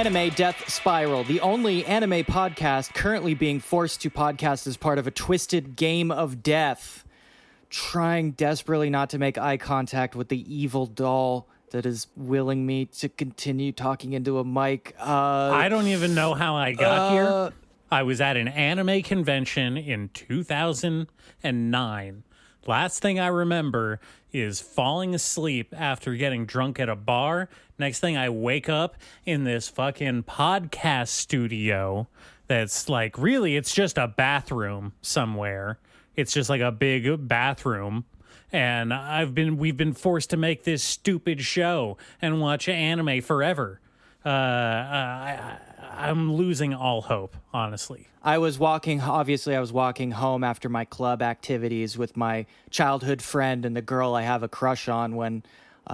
Anime Death Spiral, the only anime podcast currently being forced to podcast as part of a twisted game of death, trying desperately not to make eye contact with the evil doll that is willing me to continue talking into a mic. I don't even know how I got here. I was at an anime convention in 2009. Last thing I remember is falling asleep after getting drunk at a bar. Next thing I wake up in this fucking podcast studio that's like, really, it's just a bathroom somewhere. It's just like a big bathroom. And we've been forced to make this stupid show and watch anime forever. I'm losing all hope, honestly. I was walking home after my club activities with my childhood friend and the girl I have a crush on when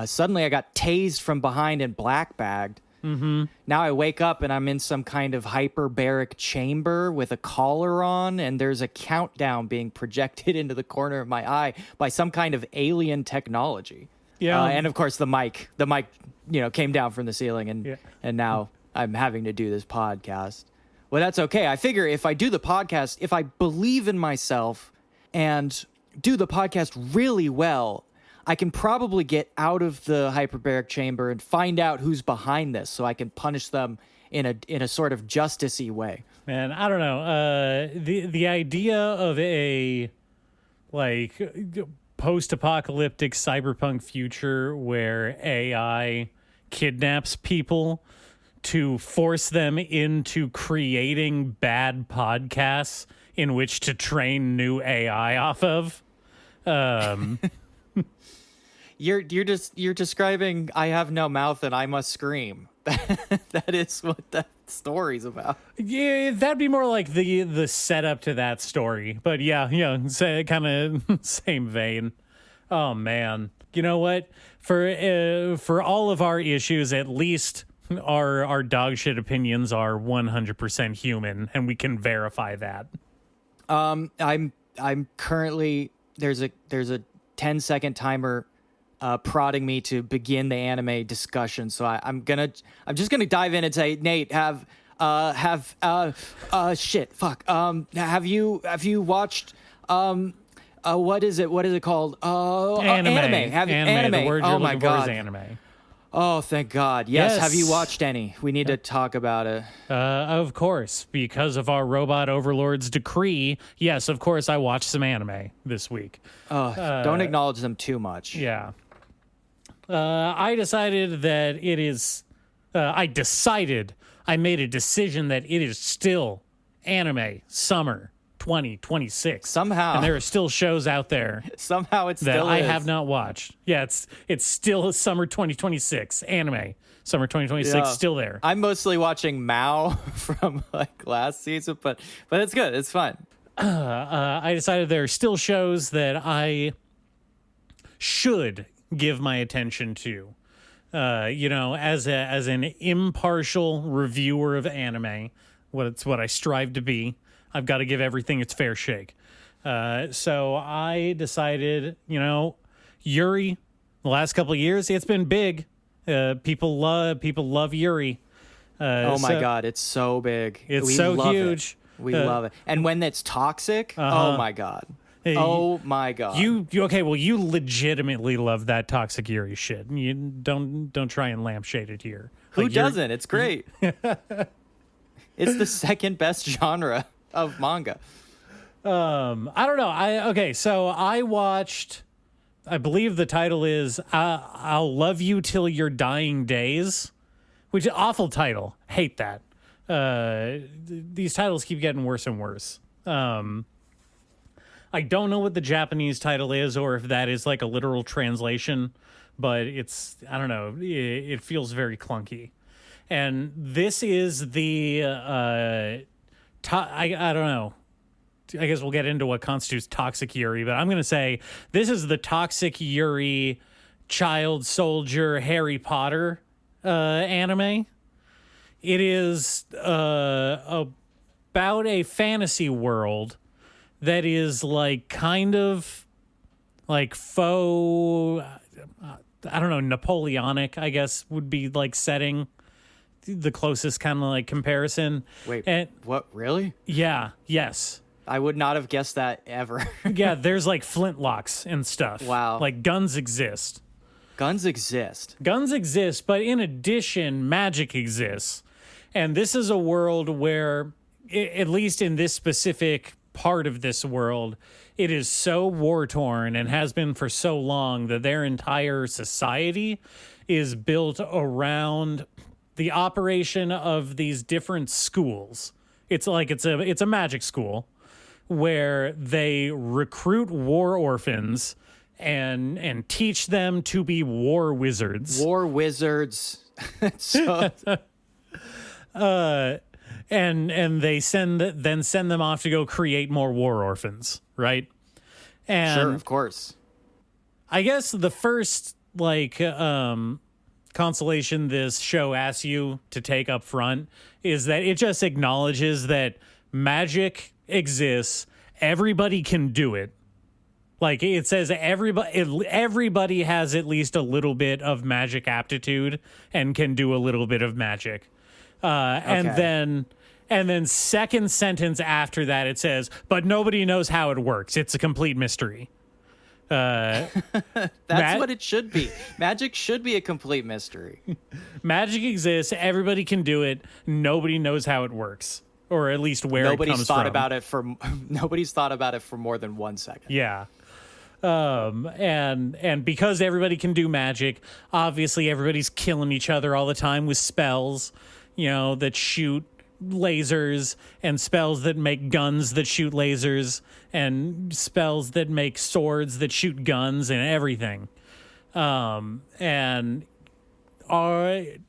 suddenly I got tased from behind and black-bagged. Mm-hmm. Now I wake up and I'm in some kind of hyperbaric chamber with a collar on, and there's a countdown being projected into the corner of my eye by some kind of alien technology. Yeah. And of course the mic, came down from the ceiling, and now I'm having to do this podcast. Well, that's okay. I figure if I do the podcast, if I believe in myself and do the podcast really well, I can probably get out of the hyperbaric chamber and find out who's behind this, so I can punish them in a sort of justice-y way. Man, I don't know. The idea of a post-apocalyptic cyberpunk future where AI kidnaps people to force them into creating bad podcasts in which to train new AI off of. You're describing I have no mouth and I must scream. That is what that story's about. Yeah, that'd be more like the setup to that story. But yeah, kind of same vein. Oh man, you know what? For all of our issues, at least our dog shit opinions are 100% human, and we can verify that. I'm currently there's a 10-second timer prodding me to begin the anime discussion, so I'm just gonna dive in and say, Nate, have you watched what is it called? Anime. Anime. The word you're looking for is anime. Oh, thank God. Yes. Have you watched any? We need to talk about it. Of course, because of our robot overlord's decree. Yes, of course, I watched some anime this week. Don't acknowledge them too much. Yeah. I decided that it is... I made a decision that it is still anime summer 2026. Somehow. And there are still shows out there. Somehow it's that still I have not watched. Yeah, it's still summer 2026 anime. Summer 2026 still there. I'm mostly watching Mao from last season, but it's good. It's fun. I decided there are still shows that I should give my attention to. As an impartial reviewer of anime, what I strive to be. I've got to give everything its fair shake. So I decided, Yuri, the last couple of years, it's been big. People love Yuri. Oh my God, it's so big. It's so huge. We love it. And when it's toxic, oh my God. Oh my God. You legitimately love that toxic Yuri shit. You don't try and lampshade it here. Who doesn't? It's great. It's the second best genre of manga. I don't know. So I watched, I believe the title is I'll Love You Till Your Dying Days, which is an awful title. Hate that. These titles keep getting worse and worse. I don't know what the Japanese title is or if that is like a literal translation, but I don't know. It feels very clunky. And this is the, I don't know. I guess we'll get into what constitutes toxic Yuri, but I'm going to say this is the toxic Yuri child soldier Harry Potter anime. It is about a fantasy world that is like kind of like faux, I don't know, Napoleonic, I guess would be like setting. the closest kind of like comparison. Wait, and what? Really? yeah, yes. I would not have guessed that ever. Yeah, there's like flintlocks and stuff. Wow. Like guns exist. Guns exist. Guns exist, but in addition, magic exists. And this is a world where, at least in this specific part of this world, it is so war-torn and has been for so long that their entire society is built around the operation of these different schools. It's like it's a magic school where they recruit war orphans and teach them to be war wizards. War wizards. So, and they send them off to go create more war orphans, right? And sure, of course. I guess the first consolation this show asks you to take up front is that it just acknowledges that magic exists. Everybody can do it. Like it says, everybody has at least a little bit of magic aptitude and can do a little bit of magic. And then second sentence after that, it says, but nobody knows how it works. It's a complete mystery. That's what it should be. Magic should be a complete mystery. Magic exists. Everybody can do it. Nobody knows how it works, or at least where it comes from. Nobody's thought about it for more than 1 second. Yeah. And because everybody can do magic, obviously everybody's killing each other all the time with spells, that shoot lasers, and spells that make guns that shoot lasers, and spells that make swords that shoot guns, and everything. And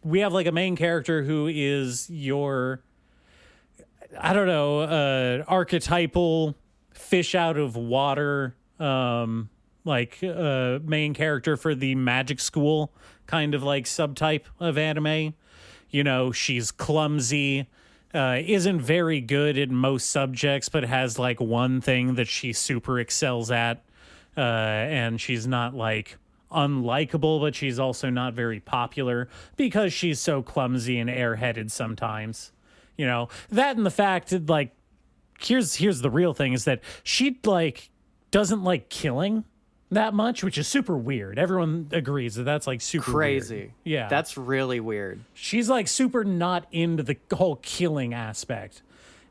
we have like a main character who is your, archetypal fish out of water, main character for the magic school kind of like subtype of anime. She's clumsy, isn't very good at most subjects, but has like one thing that she super excels at. And she's not like unlikable, but she's also not very popular because she's so clumsy and airheaded sometimes. That and the fact that like, here's the real thing is that she like doesn't like killing that much, which is super weird. Everyone agrees that that's like super crazy. Weird. Yeah. That's really weird. She's like super not into the whole killing aspect.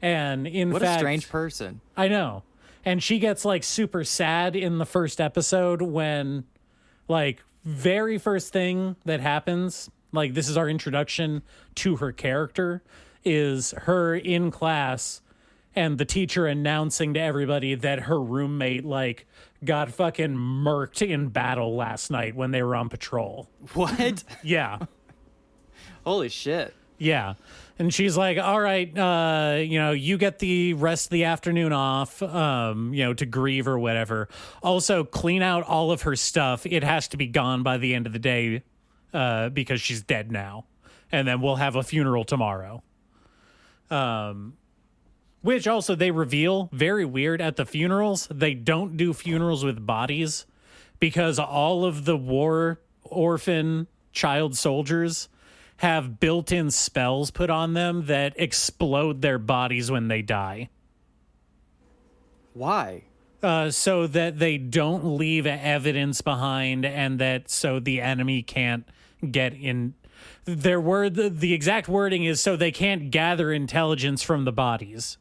And what a strange person. I know. And she gets like super sad in the first episode when like very first thing that happens, like this is our introduction to her character, is her in class and the teacher announcing to everybody that her roommate like got fucking murked in battle last night when they were on patrol. What? Yeah. Holy shit. Yeah. And she's like, all right, you get the rest of the afternoon off, to grieve or whatever. Also, clean out all of her stuff. It has to be gone by the end of the day because she's dead now. And then we'll have a funeral tomorrow. Which also they reveal, very weird, at the funerals, they don't do funerals with bodies because all of the war orphan child soldiers have built-in spells put on them that explode their bodies when they die. Why? So that they don't leave evidence behind and that so the enemy can't get in. The exact wording is so they can't gather intelligence from the bodies.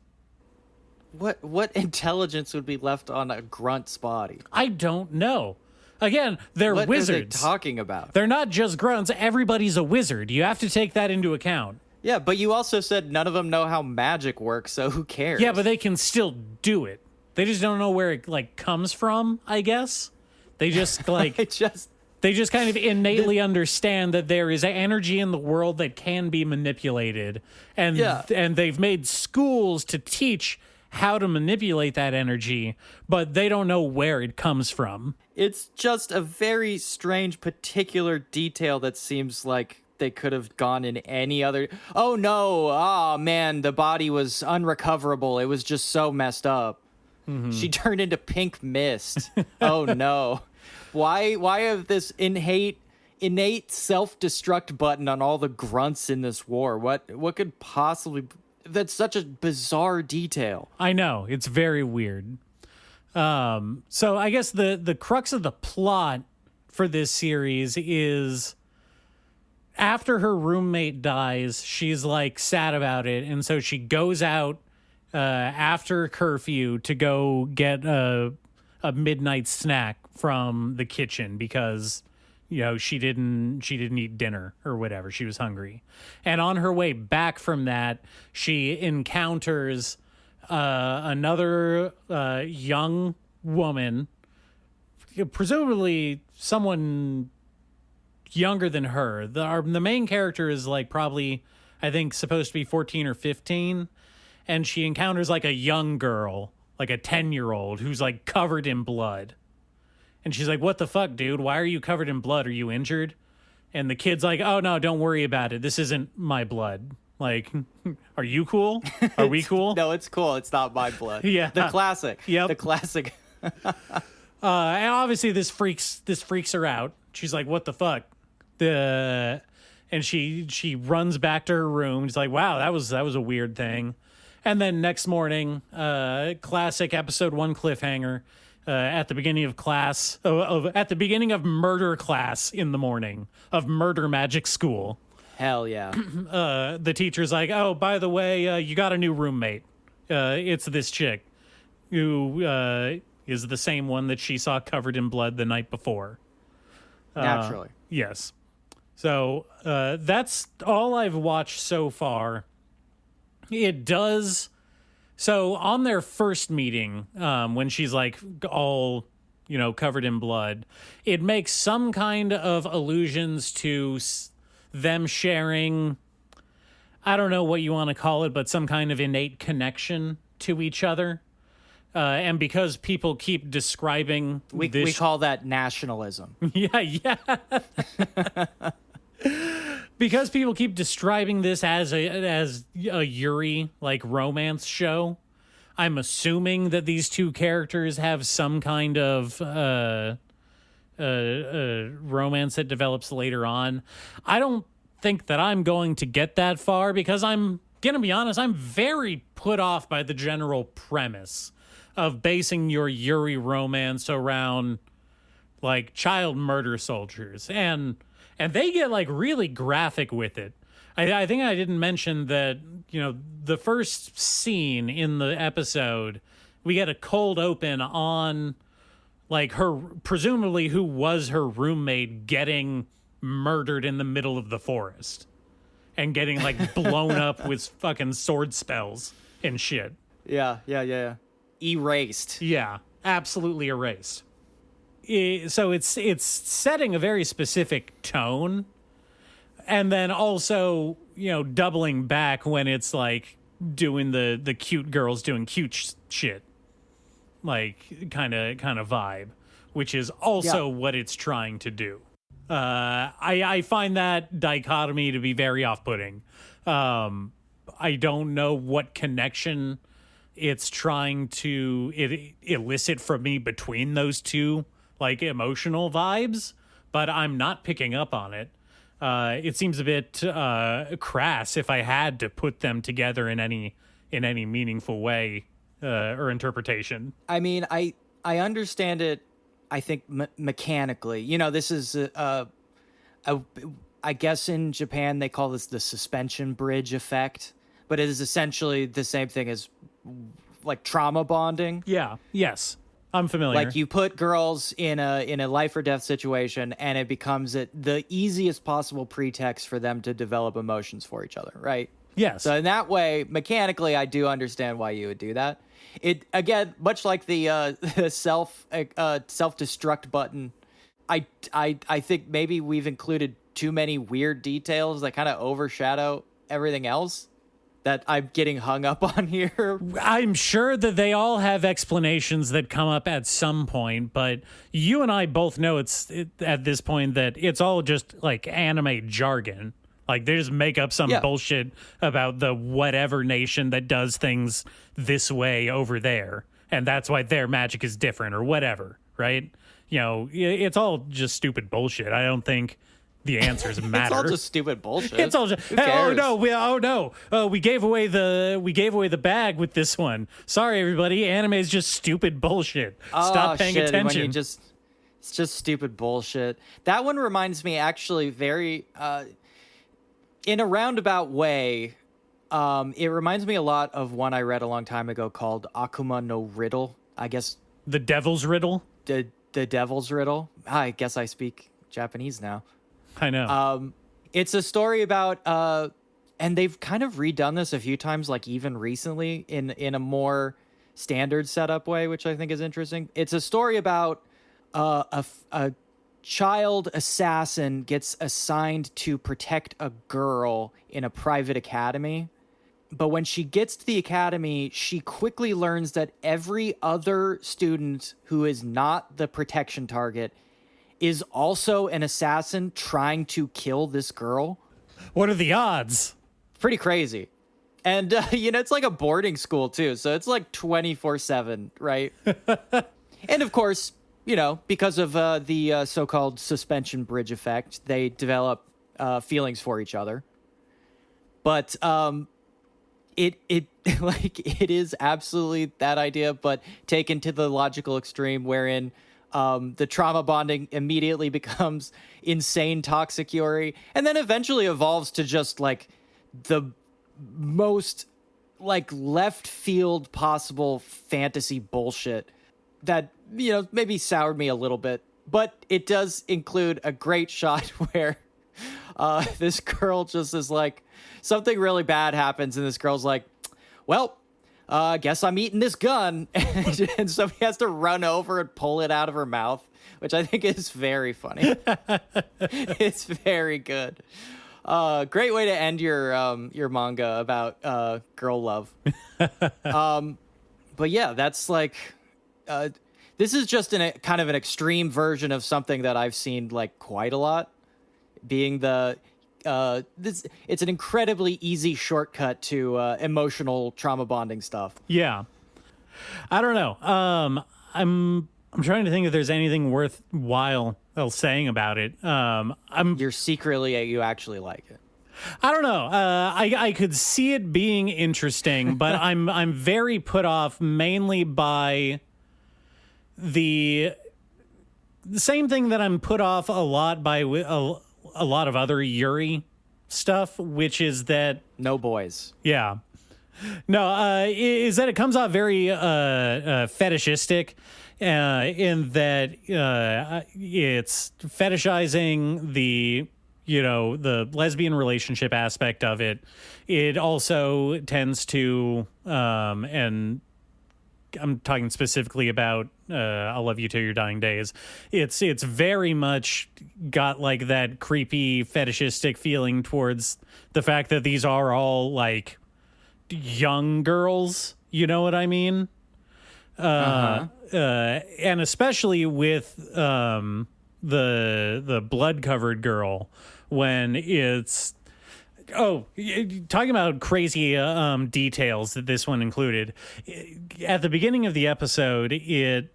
What intelligence would be left on a grunt's body? I don't know. Again, they're what wizards. What are they talking about? They're not just grunts. Everybody's a wizard. You have to take that into account. Yeah, but you also said none of them know how magic works, so who cares? Yeah, but they can still do it. They just don't know where it like comes from, I guess. They just like they just kind of innately understand that there is energy in the world that can be manipulated. And they've made schools to teach how to manipulate that energy, but they don't know where it comes from. It's just a very strange particular detail that seems like they could have gone in any other. Oh no, man, the body was unrecoverable. It was just so messed up. Mm-hmm. She turned into pink mist. Oh no. Why have this innate innate self-destruct button on all the grunts in this war? What could possibly... That's such a bizarre detail. I know. It's very weird. So I guess the crux of the plot for this series is after her roommate dies, she's like sad about it. And so she goes out after curfew to go get a midnight snack from the kitchen because, you know, she didn't eat dinner or whatever. She was hungry. And on her way back from that, she encounters another young woman, presumably someone younger than her. The main character is like probably, I think, supposed to be 14 or 15. And she encounters like a young girl, like a 10-year-old who's like covered in blood. And she's like, what the fuck, dude? Why are you covered in blood? Are you injured? And the kid's like, oh, no, don't worry about it. This isn't my blood. Like, are you cool? Are we cool? No, it's cool. It's not my blood. Yeah. The classic. Yep. The classic. And obviously this freaks her out. She's like, what the fuck? And she runs back to her room. She's like, wow, that was a weird thing. And then next morning, classic episode 1 cliffhanger. At the beginning of class, at the beginning of murder class in the morning of murder magic school. Hell yeah. The teacher's like, oh, by the way, you got a new roommate. It's this chick who is the same one that she saw covered in blood the night before. Naturally. Yes. So that's all I've watched so far. It does... So on their first meeting, when she's like all, you know, covered in blood, it makes some kind of allusions to them sharing, I don't know what you want to call it, but some kind of innate connection to each other. And because people keep describing... We call that nationalism. Yeah. Because people keep describing this as a yuri like romance show, I'm assuming that these two characters have some kind of romance that develops later on. I don't think that I'm going to get that far because I'm gonna be honest, I'm very put off by the general premise of basing your yuri romance around like child murder soldiers and they get like really graphic with it. I think I didn't mention that, you know, the first scene in the episode, we get a cold open on like her, presumably who was her roommate, getting murdered in the middle of the forest and getting like blown up with fucking sword spells and shit. Yeah. Erased. Yeah, absolutely erased. So it's setting a very specific tone, and then also, you know, doubling back when it's like doing the cute girls doing cute shit, like kind of vibe, which is also what it's trying to do. I find that dichotomy to be very off-putting. I don't know what connection it's trying to elicit from me between those two, like, emotional vibes, but I'm not picking up on it. It seems a bit crass if I had to put them together in any meaningful way or interpretation. I mean, I understand it, I think, mechanically. You know, this is, I guess in Japan they call this the suspension bridge effect, but it is essentially the same thing as, like, trauma bonding. Yeah, yes. I'm familiar. Like, you put girls in a life or death situation, and it becomes the easiest possible pretext for them to develop emotions for each other, right? Yes. So in that way, mechanically, I do understand why you would do that. It, again, much like the self-destruct button, I think maybe we've included too many weird details that kind of overshadow everything else that I'm getting hung up on here. I'm sure that they all have explanations that come up at some point, but you and I both know at this point that it's all just like anime jargon. Like, they just make up some bullshit about the whatever nation that does things this way over there, and that's why their magic is different or whatever, right? You know, it's all just stupid bullshit. I don't think the answers matter. It's all just stupid bullshit. It's all just, Who hey, cares? we gave away the bag with this one. Sorry, everybody. Anime is just stupid bullshit. Stop paying shit, when attention. it's just stupid bullshit. That one reminds me actually very, in a roundabout way, it reminds me a lot of one I read a long time ago called Akuma no Riddle. I guess The Devil's Riddle. the Devil's Riddle. I guess I speak Japanese now. I know. It's a story about, and they've kind of redone this a few times, like even recently in a more standard setup way, which I think is interesting. It's a story about a child assassin gets assigned to protect a girl in a private academy. But when she gets to the academy, she quickly learns that every other student who is not the protection target is also an assassin trying to kill this girl. What are the odds? Pretty crazy. And, it's like a boarding school, too. So it's like 24/7, right? And, of course, because of the so-called suspension bridge effect, they develop feelings for each other. But it is absolutely that idea, but taken to the logical extreme wherein the trauma bonding immediately becomes insane toxic yuri, and then eventually evolves to just like the most like left field possible fantasy bullshit that maybe soured me a little bit. But it does include a great shot where this girl just is like, something really bad happens and this girl's like, well, I guess I'm eating this gun. And somebody has to run over and pull it out of her mouth, which I think is very funny. It's very good. Great way to end your manga about girl love. But yeah, that's like, this is just in a kind of an extreme version of something that I've seen like quite a lot, being it's an incredibly easy shortcut to emotional trauma bonding stuff. Yeah. I don't know. I'm trying to think if there's anything worthwhile saying about it. You're secretly, you actually like it. I don't know. I could see it being interesting, but I'm very put off mainly by the same thing that I'm put off a lot by a lot of other Yuri stuff, which is that no boys. Yeah. No, is that it comes off very fetishistic in that it's fetishizing the lesbian relationship aspect of it. It also tends to, and I'm talking specifically about I'll Love You Till Your Dying Days. It's very much got like that creepy fetishistic feeling towards the fact that these are all like young girls. You know what I mean? And especially with the blood-covered girl when it's talking about crazy details that this one included. At the beginning of the episode, it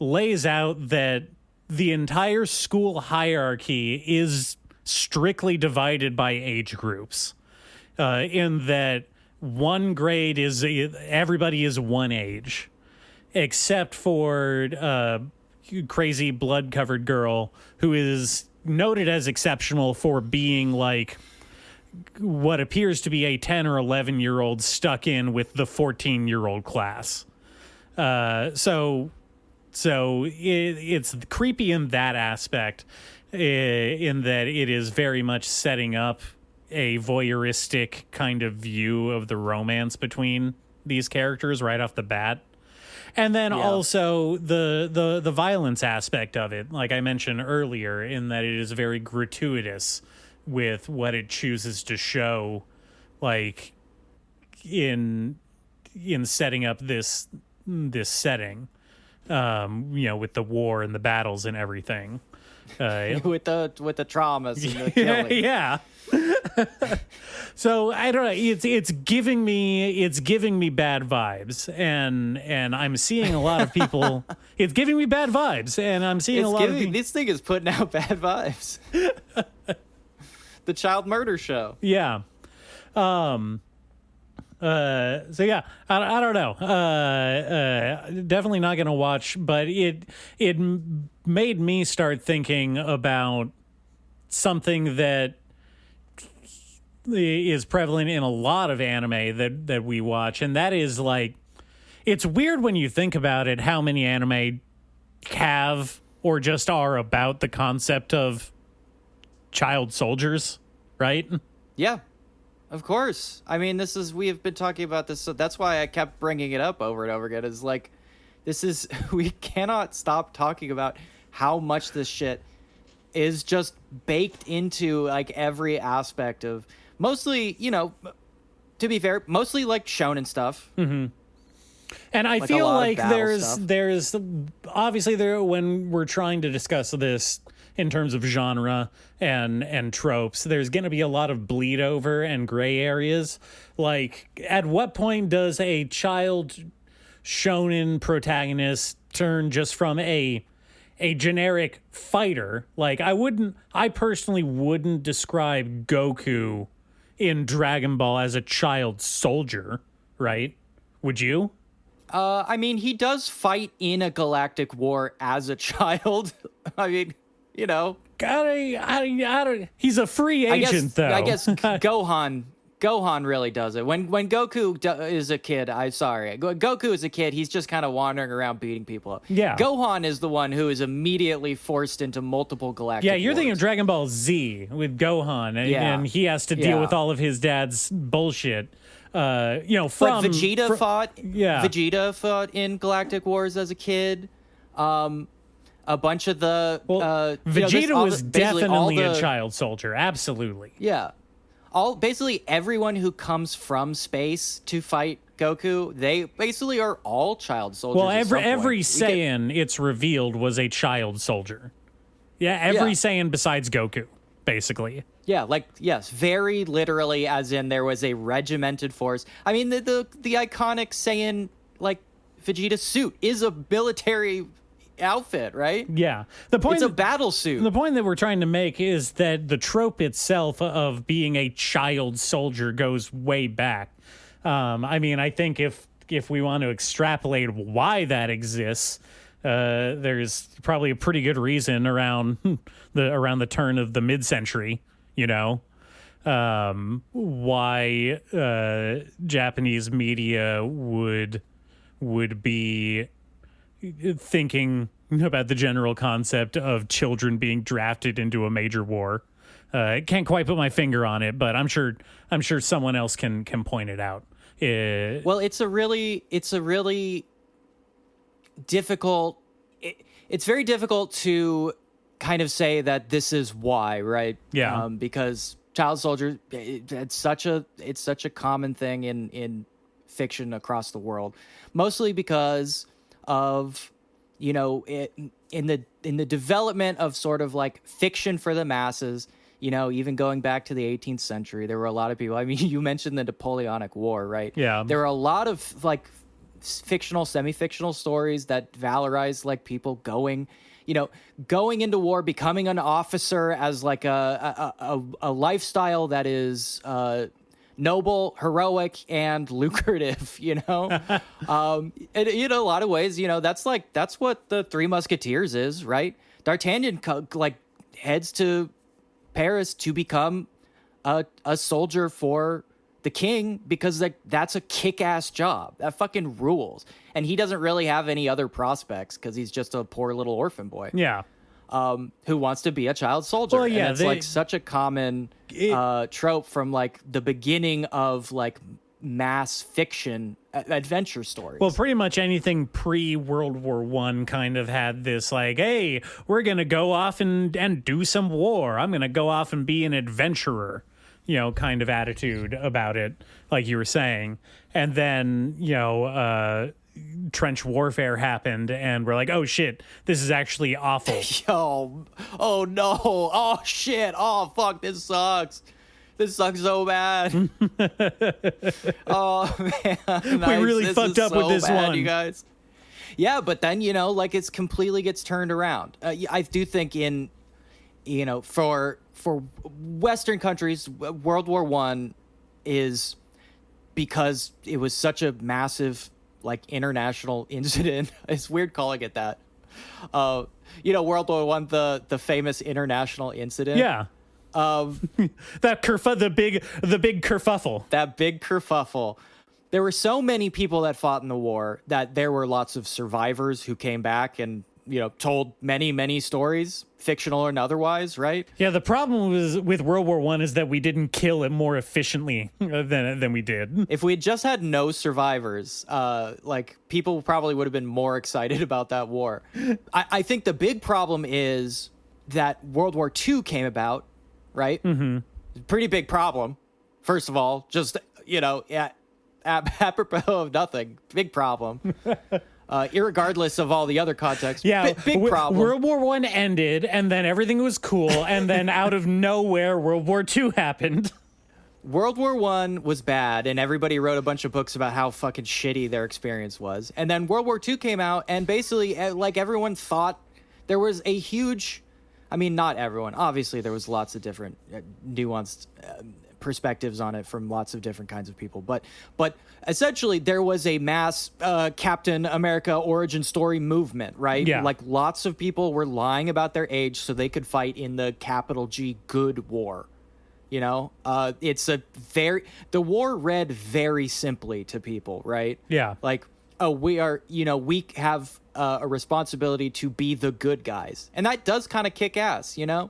lays out that the entire school hierarchy is strictly divided by age groups, in that one grade is everybody is one age, except for crazy blood-covered girl who is noted as exceptional for being like what appears to be a 10 or 11-year-old stuck in with the 14-year-old class. So it's creepy in that aspect, in that it is very much setting up a voyeuristic kind of view of the romance between these characters right off the bat. And then also the violence aspect of it, like I mentioned earlier, in that it is very gratuitous with what it chooses to show, like in setting up this setting, with the war and the battles and everything, with the traumas and the killing. Yeah. So I don't know. It's giving me bad vibes, and I'm seeing a lot of people. It's giving me bad vibes, and I'm seeing a lot of people. This thing is putting out bad vibes. the child murder show. Yeah. So yeah, I don't know. Definitely not gonna watch, but it made me start thinking about something that is prevalent in a lot of anime that we watch, and that is like, it's weird when you think about it how many anime have or just are about the concept of child soldiers, right? Yeah. Of course. I mean, we have been talking about this, so that's why I kept bringing it up over and over again. Is like, we cannot stop talking about how much this shit is just baked into like every aspect of, mostly, to be fair, mostly like shonen stuff. Mm-hmm. And I feel like there's obviously when we're trying to discuss this in terms of genre and tropes, there's going to be a lot of bleed over and gray areas. Like, at what point does a child shonen protagonist turn just from a generic fighter? Like, I personally wouldn't describe Goku in Dragon Ball as a child soldier, right? Would you? I mean, he does fight in a galactic war as a child. I mean, he's a free agent, though. I guess Gohan really does it. When Goku is a kid, Goku is a kid, he's just kind of wandering around beating people up. Yeah. Gohan is the one who is immediately forced into multiple galactic you're wars. thinking of Dragon Ball Z with Gohan, and he has to deal with all of his dad's bullshit. Vegeta fought in Galactic Wars as a kid. A bunch of the Vegeta was definitely a child soldier, absolutely. Yeah, basically everyone who comes from space to fight Goku, they basically are all child soldiers. Well, every Saiyan it's revealed was a child soldier. Yeah, every Saiyan besides Goku, basically. Yeah, yes, very literally, as in there was a regimented force. I mean, the iconic Saiyan, like, Vegeta suit is a military outfit, right? Yeah. It's a battle suit. The point that we're trying to make is that the trope itself of being a child soldier goes way back. I mean, I think if we want to extrapolate why that exists, there's probably a pretty good reason around the turn of the mid-century. Why Japanese media would be thinking about the general concept of children being drafted into a major war. Can't quite put my finger on it, but I'm sure someone else can point it out. Well, it's a really difficult. It's very difficult to kind of say that this is why, right? Yeah. Because child soldiers, it's such a common thing in fiction across the world, mostly because of in the development of sort of like fiction for the masses. Even going back to the 18th century, there were a lot of people. I mean, you mentioned the Napoleonic War, right? Yeah. There were a lot of like fictional, semi-fictional stories that valorized like people going into war, becoming an officer as like a lifestyle that is noble, heroic, and lucrative. And in a lot of ways, that's what the Three Musketeers is, right? D'Artagnan heads to Paris to become a soldier for the king because that's a kick-ass job. That fucking rules. And he doesn't really have any other prospects because he's just a poor little orphan boy. Yeah. Who wants to be a child soldier. Well, yeah, and it's such a common trope from like the beginning of like mass fiction adventure stories. Well, pretty much anything pre-World War I kind of had this like, hey, we're going to go off and do some war. I'm going to go off and be an adventurer, kind of attitude about it, like you were saying. And then, trench warfare happened and we're like, oh shit, this is actually awful. Yo, oh no, oh shit, oh fuck, this sucks. This sucks so bad. Oh man, we really fucked up with this one, you guys. Yeah, but then it's completely gets turned around. I do think in for Western countries, World War One is because it was such a massive like international incident. It's weird calling it that. World War One, the famous international incident. Yeah. That the big kerfuffle. That big kerfuffle. There were so many people that fought in the war that there were lots of survivors who came back and, told many, many stories, fictional and otherwise, right? Yeah, the problem with World War One is that we didn't kill it more efficiently than we did. If we had just had no survivors, people probably would have been more excited about that war. I think the big problem is that World War II came about, right? Mm-hmm. Pretty big problem. First of all, just, apropos of nothing, big problem. Irregardless of all the other contexts, big problem. World War One ended, and then everything was cool, and then out of nowhere, World War II happened. World War One was bad, and everybody wrote a bunch of books about how fucking shitty their experience was. And then World War II came out, and basically, everyone thought there was a huge... I mean, not everyone. Obviously, there was lots of different nuanced perspectives on it from lots of different kinds of people. But essentially, there was a mass Captain America origin story movement, right? Yeah. Like, lots of people were lying about their age so they could fight in the capital G good war. The war read very simply to people, right? Yeah. Like, we have a responsibility to be the good guys. And that does kind of kick ass, I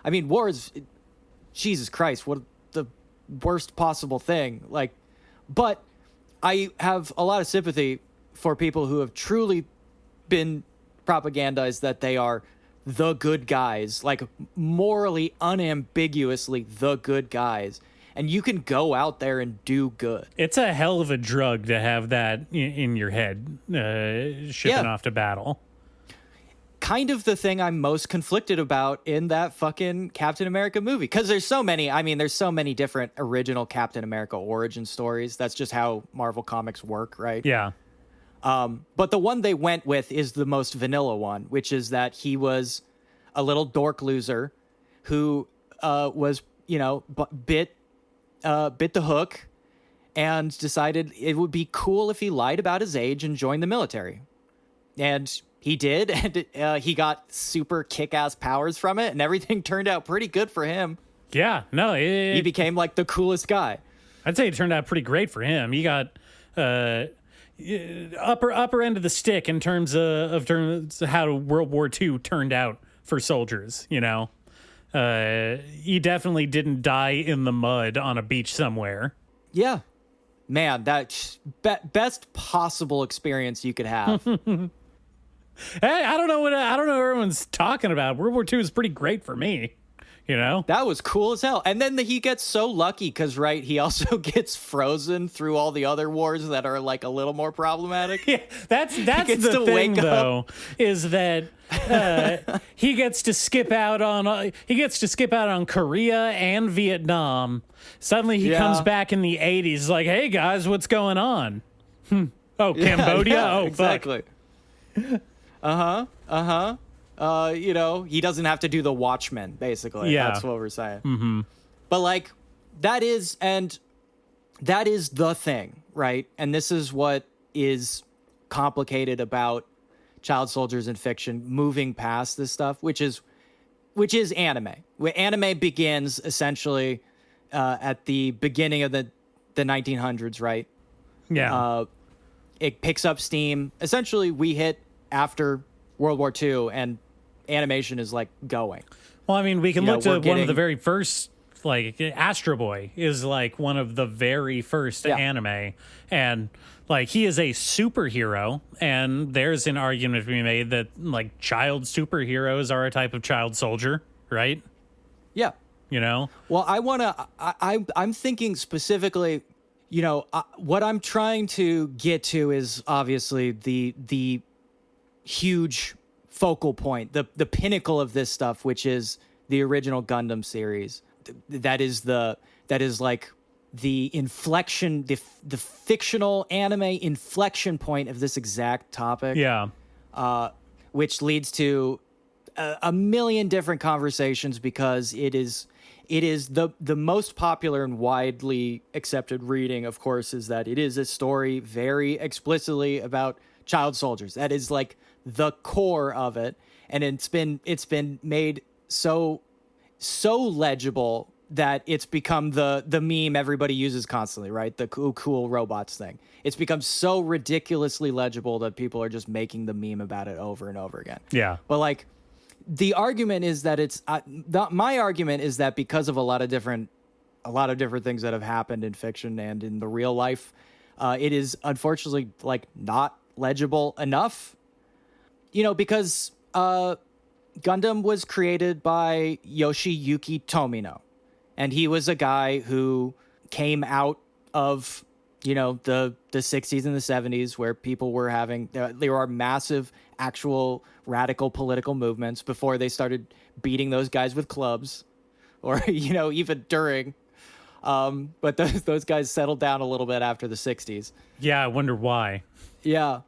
mean, war is, Jesus Christ, what the worst possible thing. But I have a lot of sympathy for people who have truly been propagandized that they are the good guys, like morally, unambiguously the good guys. And you can go out there and do good. It's a hell of a drug to have that in your head, shipping off to battle. Kind of the thing I'm most conflicted about in that fucking Captain America movie. Because there's so many different original Captain America origin stories. That's just how Marvel Comics work, right? Yeah. But the one they went with is the most vanilla one, which is that he was a little dork loser who was, bit the hook and decided it would be cool if he lied about his age and joined the military. And he did, and he got super kick-ass powers from it, and everything turned out pretty good for him. Yeah, no, he became like the coolest guy. I'd say it turned out pretty great for him. He got upper end of the stick in terms of how World War II turned out for soldiers. He definitely didn't die in the mud on a beach somewhere. Yeah, man, that's best possible experience you could have. Hey, I don't know what everyone's talking about. World War II is pretty great for me. That was cool as hell. And then he gets so lucky because, right, he also gets frozen through all the other wars that are like a little more problematic. Yeah, that's the thing, though, is that he gets to skip out on Korea and Vietnam. Suddenly he comes back in the 80s like, hey, guys, what's going on? Oh, Cambodia? Yeah, oh, exactly. Fuck. He doesn't have to do the Watchmen, basically. Yeah. That's what we're saying. Mm-hmm. But that is the thing, right? And this is what is complicated about child soldiers in fiction, moving past this stuff, which is anime. Where anime begins essentially at the beginning of the 1900s, right? Yeah. It picks up steam. Essentially, we hit after World War II, and animation is going. Well, I mean, we can look to one of the very first, Astro Boy is one of the very first anime, and he is a superhero, and there's an argument to be made that child superheroes are a type of child soldier, right? Yeah. Well, I'm thinking specifically, what I'm trying to get to is obviously the huge focal point, the pinnacle of this stuff, which is the original Gundam series. That is the inflection, the fictional anime inflection point of this exact topic. Yeah. Which leads to a million different conversations because it is the most popular and widely accepted reading, of course, is that it is a story very explicitly about child soldiers. That is like the core of it, and it's been made so legible that it's become the meme everybody uses constantly, right? The cool robots thing. It's become so ridiculously legible that people are just making the meme about it over and over again. Yeah. But like, the argument is that my argument is that because of a lot of different things that have happened in fiction and in the real life, it is unfortunately like not legible enough, because Gundam was created by Yoshiyuki Tomino, and he was a guy who came out of the 60s and the 70s, where people were there are massive actual radical political movements before they started beating those guys with clubs, or even during. But those guys settled down a little bit after the 60s. Yeah, I wonder why. Yeah.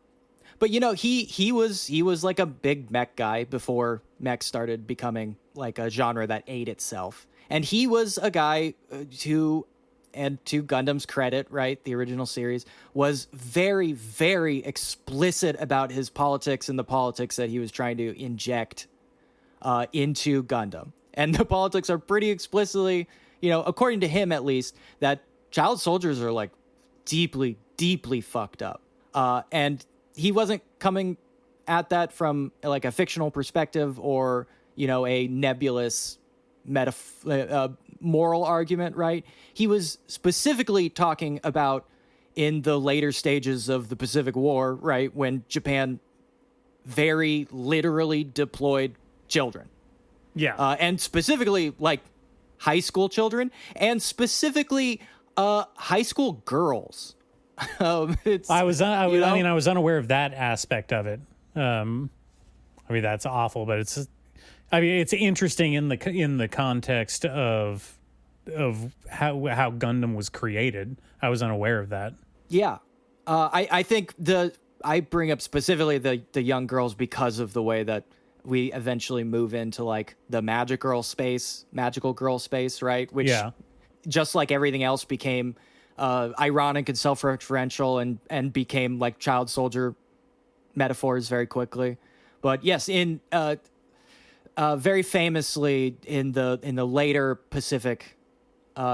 But he was like a big mech guy before mech started becoming like a genre that ate itself. And he was a guy who, and to Gundam's credit, right, the original series, was very, very explicit about his politics and the politics that he was trying to inject into Gundam. And the politics are pretty explicitly, according to him at least, that child soldiers are like deeply, deeply fucked up. And he wasn't coming at that from like a fictional perspective or, a nebulous moral argument, right? He was specifically talking about in the later stages of the Pacific War, right, when Japan very literally deployed children. Yeah. And specifically like high school children, and specifically high school girls. I was unaware of that aspect of it. That's awful, but it's interesting in the context of how Gundam was created. I was unaware of that. Yeah. I think I bring up specifically the young girls because of the way that we eventually move into like the magical girl space, right? Which, just like everything else, became ironic and self-referential and became like child soldier metaphors very quickly. But yes, in very famously in the later Pacific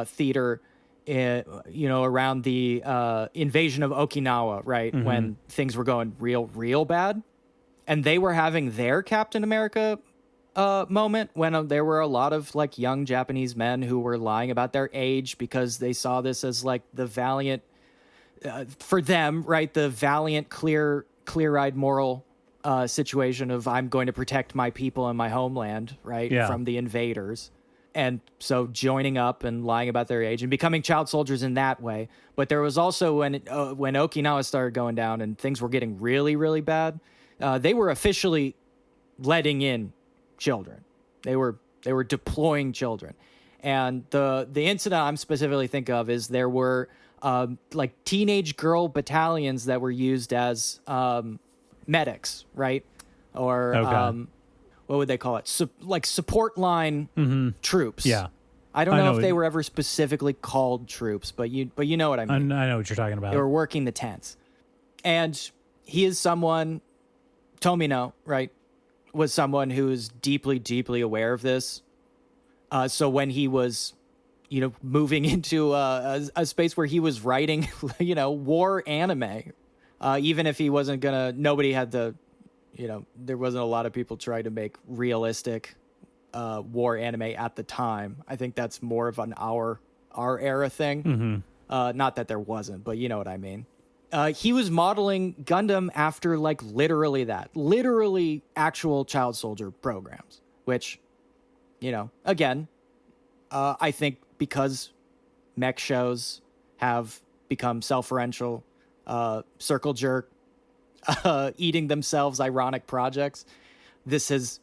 theater, around the invasion of Okinawa, right, mm-hmm. when things were going real bad, and they were having their Captain America moment when there were a lot of like young Japanese men who were lying about their age because they saw this as like the valiant, for them, right, the valiant, clear-eyed moral situation of I'm going to protect my people and my homeland, right, from the invaders. And so joining up and lying about their age and becoming child soldiers in that way. But there was also when Okinawa started going down and things were getting really, really bad, they were officially letting in children. They were deploying children. And the incident I'm specifically think of is there were like teenage girl battalions that were used as medics, right? Or what would they call it? Like support line troops. Yeah. I don't know if they were ever specifically called troops, but you know what I mean. I know what you're talking about. They were working the tents. And he is someone, Tomino, right, was someone who is deeply, deeply aware of this. So when he was, moving into a space where he was writing, war anime, even if he wasn't nobody had the, there wasn't a lot of people trying to make realistic war anime at the time. I think that's more of an our era thing. Mm-hmm. Not that there wasn't, but you know what I mean. He was modeling Gundam after like literally actual child soldier programs, which, again, I think because mech shows have become self-referential, circle jerk, eating themselves ironic projects, this is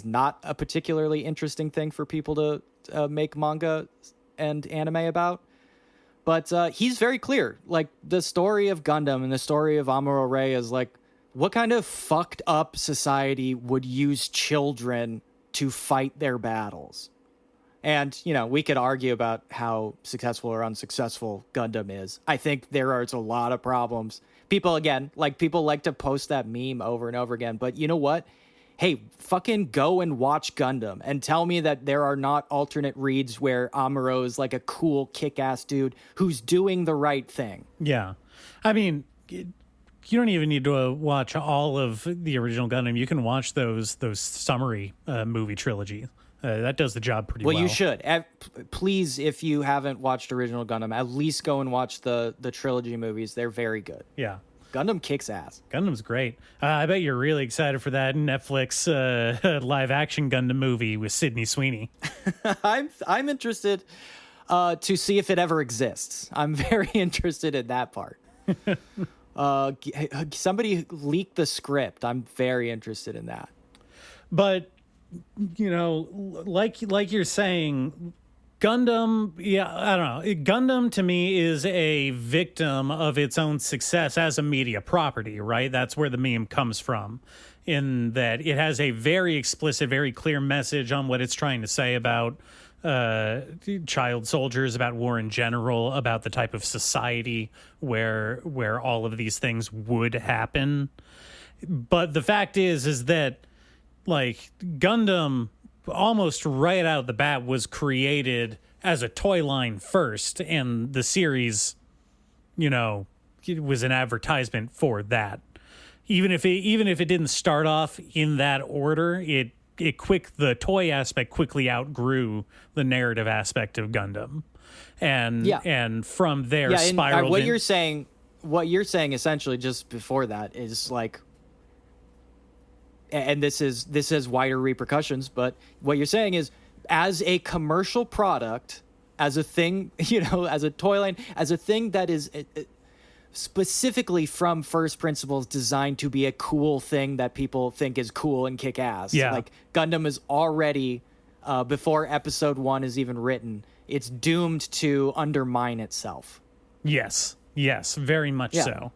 not a particularly interesting thing for people to make manga and anime about. But he's very clear. Like the story of Gundam and the story of Amuro Ray is like what kind of fucked up society would use children to fight their battles? And, you know, we could argue about how successful or unsuccessful Gundam is. I think there's a lot of problems. People like to post that meme over and over again. But you know what? Hey, fucking go and watch Gundam and tell me that there are not alternate reads where Amuro is like a cool kick-ass dude who's doing the right thing. Yeah. I mean, you don't even need to watch all of the original Gundam. You can watch those summary movie trilogy. That does the job pretty well. Well, you should. Please, if you haven't watched original Gundam, at least go and watch the trilogy movies. They're very good. Yeah. Gundam kicks ass. Gundam's great. I bet you're really excited for that Netflix live-action Gundam movie with Sydney Sweeney. I'm interested to see if it ever exists. I'm very interested in that part. Somebody leaked the script. I'm very interested in that. But, you know, like you're saying, Gundam, yeah, I don't know. Gundam to me is a victim of its own success as a media property, right? That's where the meme comes from, in that it has a very explicit, very clear message on what it's trying to say about child soldiers, about war in general, about the type of society where all of these things would happen. But the fact is that, like, Gundam almost right out of the bat was created as a toy line first, and the series, you know, it was an advertisement for that. Even if it didn't start off in that order, the toy aspect quickly outgrew the narrative aspect of Gundam, and from there spiraled. What you're saying essentially just before that is like, and this has wider repercussions, but what you're saying is, as a commercial product, as a thing, you know, as a toy line, as a thing that is specifically from first principles designed to be a cool thing that people think is cool and kick ass. Yeah. Like, Gundam is already, before episode 1 is even written, it's doomed to undermine itself. Yes, very much so.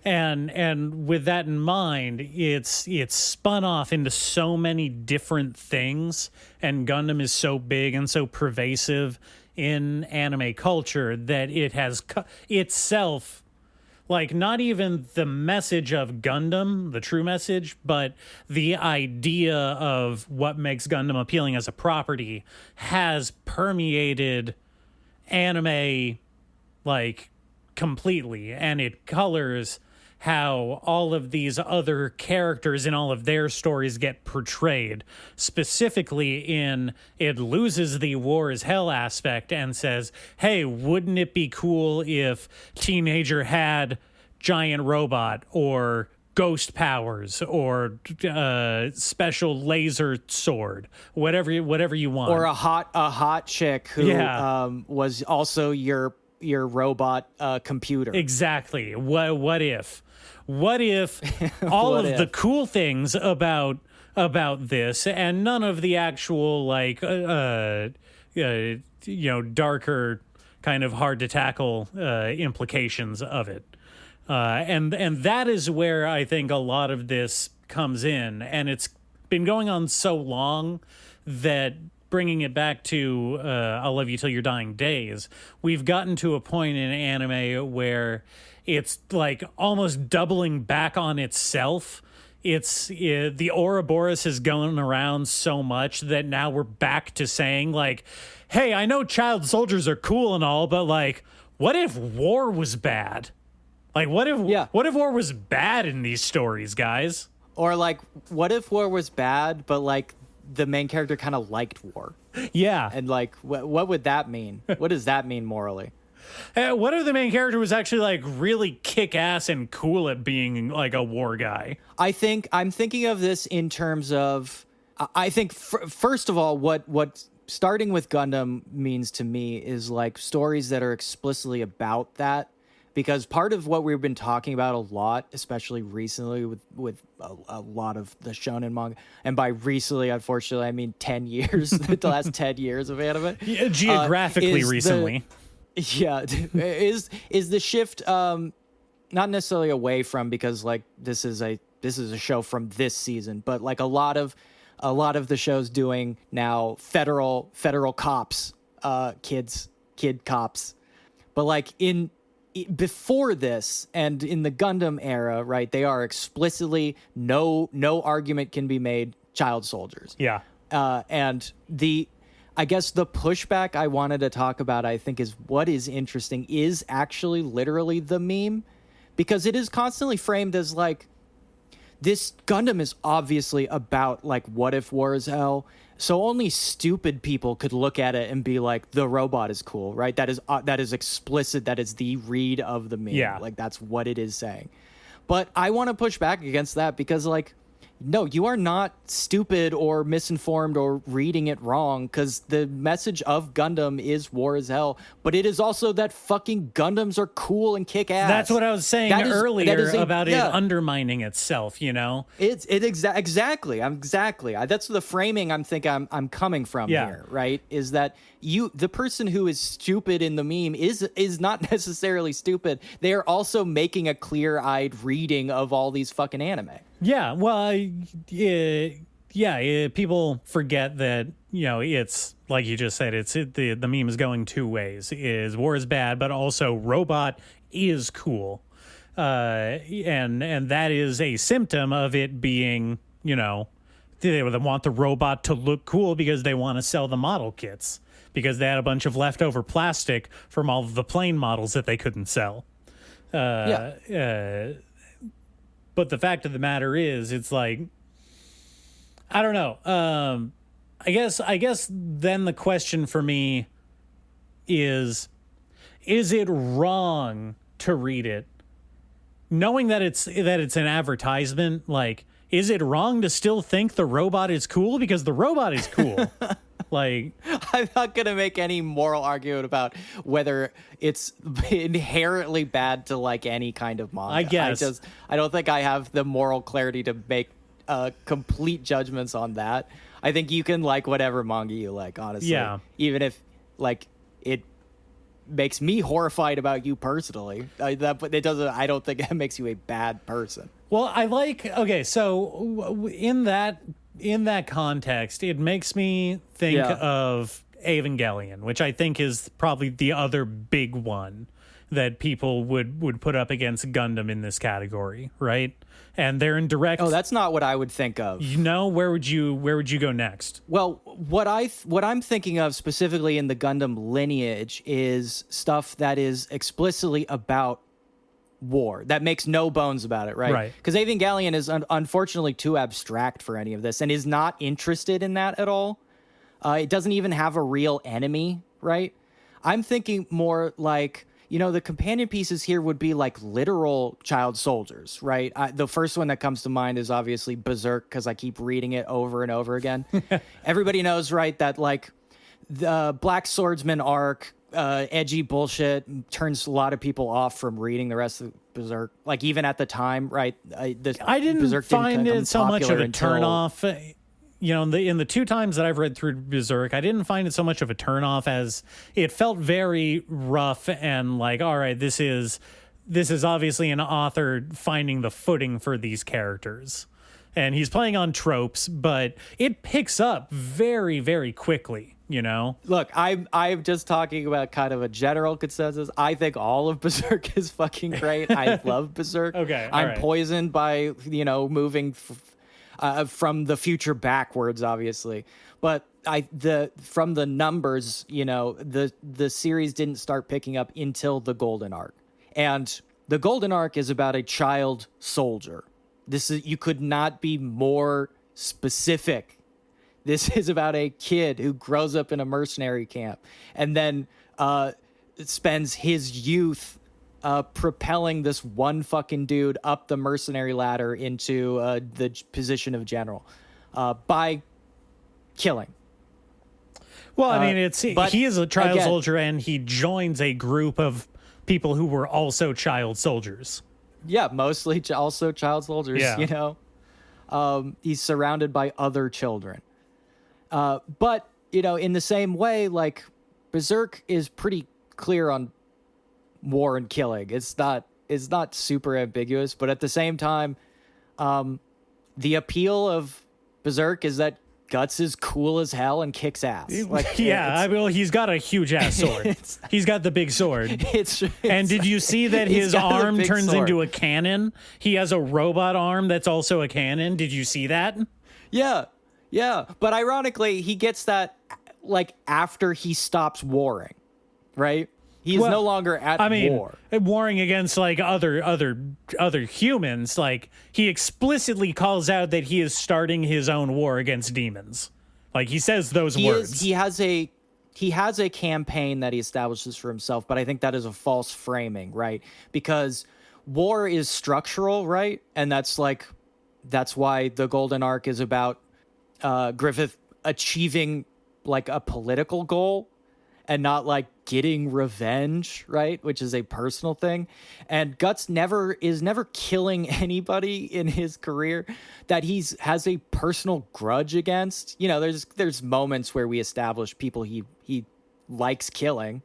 And with that in mind, it's spun off into so many different things, and Gundam is so big and so pervasive in anime culture that it has itself, like, not even the message of Gundam, the true message, but the idea of what makes Gundam appealing as a property has permeated anime, like, completely, and it colors how all of these other characters in all of their stories get portrayed. Specifically in, it loses the war is hell aspect and says, hey, wouldn't it be cool if Teenager had giant robot or ghost powers or special laser sword, whatever you want. Or a hot chick who was also your robot computer. Exactly. What if all of the cool things about this and none of the actual, like, you know, darker kind of hard to tackle implications of it, and that is where I think a lot of this comes in, and it's been going on so long that, bringing it back to I'll Love You Till Your Dying Days, we've gotten to a point in anime where it's like almost doubling back on itself. The Ouroboros has gone around so much that now we're back to saying, like, hey, I know child soldiers are cool and all, but, like, what if war was bad? Like, what if war was bad in these stories, guys? Or, like, what if war was bad, but, like, the main character kind of liked war? Yeah. And, like, what would that mean? What does that mean morally? What if the main character was actually, like, really kick-ass and cool at being, like, a war guy? I'm thinking of this in terms of, I think, first of all, what starting with Gundam means to me is, like, stories that are explicitly about that. Because part of what we've been talking about a lot, especially recently with a lot of the shonen manga, and by recently, unfortunately, I mean 10 years, the last 10 years of anime. Yeah, geographically recently. Is the shift not necessarily away from, because, like, this is a this is a show from this season, but like a lot of the shows doing now federal cops, kid cops. But like before this and in the Gundam era, right, they are explicitly no argument can be made child soldiers. Yeah. And I guess the pushback I wanted to talk about, I think, is what is interesting is actually literally the meme, because it is constantly framed as like, this Gundam is obviously about like, what if war is hell? So only stupid people could look at it and be like, the robot is cool, right? That is explicit. That is the read of the meme. Yeah. Like that's what it is saying. But I want to push back against that because like, no, you are not stupid or misinformed or reading it wrong, because the message of Gundam is war is hell, but it is also that fucking Gundams are cool and kick ass. That's what I was saying earlier about it undermining itself, you know? Exactly. That's the framing I'm coming from here, right? Is that the person who is stupid in the meme is not necessarily stupid. They are also making a clear-eyed reading of all these fucking anime. Yeah, well, people forget that, you know, it's like you just said, the meme is going two ways. Is war is bad, but also robot is cool. And that is a symptom of it being, you know, they want the robot to look cool because they want to sell the model kits, because they had a bunch of leftover plastic from all of the plane models that they couldn't sell. But the fact of the matter is, it's like, I don't know. I guess then the question for me is it wrong to read it, knowing that it's an advertisement? Like, is it wrong to still think the robot is cool because the robot is cool? Like, I'm not going to make any moral argument about whether it's inherently bad to like any kind of manga. I guess. I don't think I have the moral clarity to make complete judgments on that. I think you can like whatever manga you like, honestly. Yeah. Even if like it makes me horrified about you personally. But it doesn't. I don't think that makes you a bad person. Well, so in that context, it makes me think of Evangelion, which I think is probably the other big one that people would put up against Gundam in this category, right? And they're in direct. Oh, that's not what I would think of. You know, where would you go next? Well, what I'm thinking of specifically in the Gundam lineage is stuff that is explicitly about war, that makes no bones about it, right? Because Evangelion is unfortunately too abstract for any of this and is not interested in that at all. It doesn't even have a real enemy, right? I'm thinking more like, you know, the companion pieces here would be like literal child soldiers, right? The first one that comes to mind is obviously Berserk, because I keep reading it over and over again. Everybody knows, right, that like the Black Swordsman arc, edgy bullshit, turns a lot of people off from reading the rest of Berserk. Like even at the time, right? I didn't Berserk find didn't it so much of a turn until... off. You know, in the two times that I've read through Berserk, I didn't find it so much of a turnoff as it felt very rough and like, all right, this is obviously an author finding the footing for these characters. And he's playing on tropes, but it picks up very, very quickly, you know? Look, I'm just talking about kind of a general consensus. I think all of Berserk is fucking great. I love Berserk. Okay, I'm poisoned by, you know, moving from the future backwards, obviously. But from the numbers, you know, the series didn't start picking up until the Golden Arc. And the Golden Arc is about a child soldier. You could not be more specific. This is about a kid who grows up in a mercenary camp and then spends his youth propelling this one fucking dude up the mercenary ladder into the position of general by killing. Well, I mean, he is a child soldier, and he joins a group of people who were also child soldiers. Yeah, mostly also child soldiers, you know. He's surrounded by other children. But, you know, in the same way, like, Berserk is pretty clear on war and killing. It's not super ambiguous, but at the same time, The appeal of Berserk is that Guts is cool as hell and kicks ass. Like, yeah, he's got a huge ass sword. He's got the big sword. And did you see that his arm turns into a cannon? He has a robot arm that's also a cannon. Did you see that? Yeah. But ironically, he gets that like after he stops warring, right? He's no longer at war. Warring against like other humans. Like he explicitly calls out that he is starting his own war against demons. Like he says those words. He has a campaign that he establishes for himself, but I think that is a false framing, right? Because war is structural, right? And that's why the Golden Arc is about Griffith achieving like a political goal and not like getting revenge, right? Which is a personal thing. And Guts is never killing anybody in his career that has a personal grudge against. You know, there's moments where we establish people he likes killing.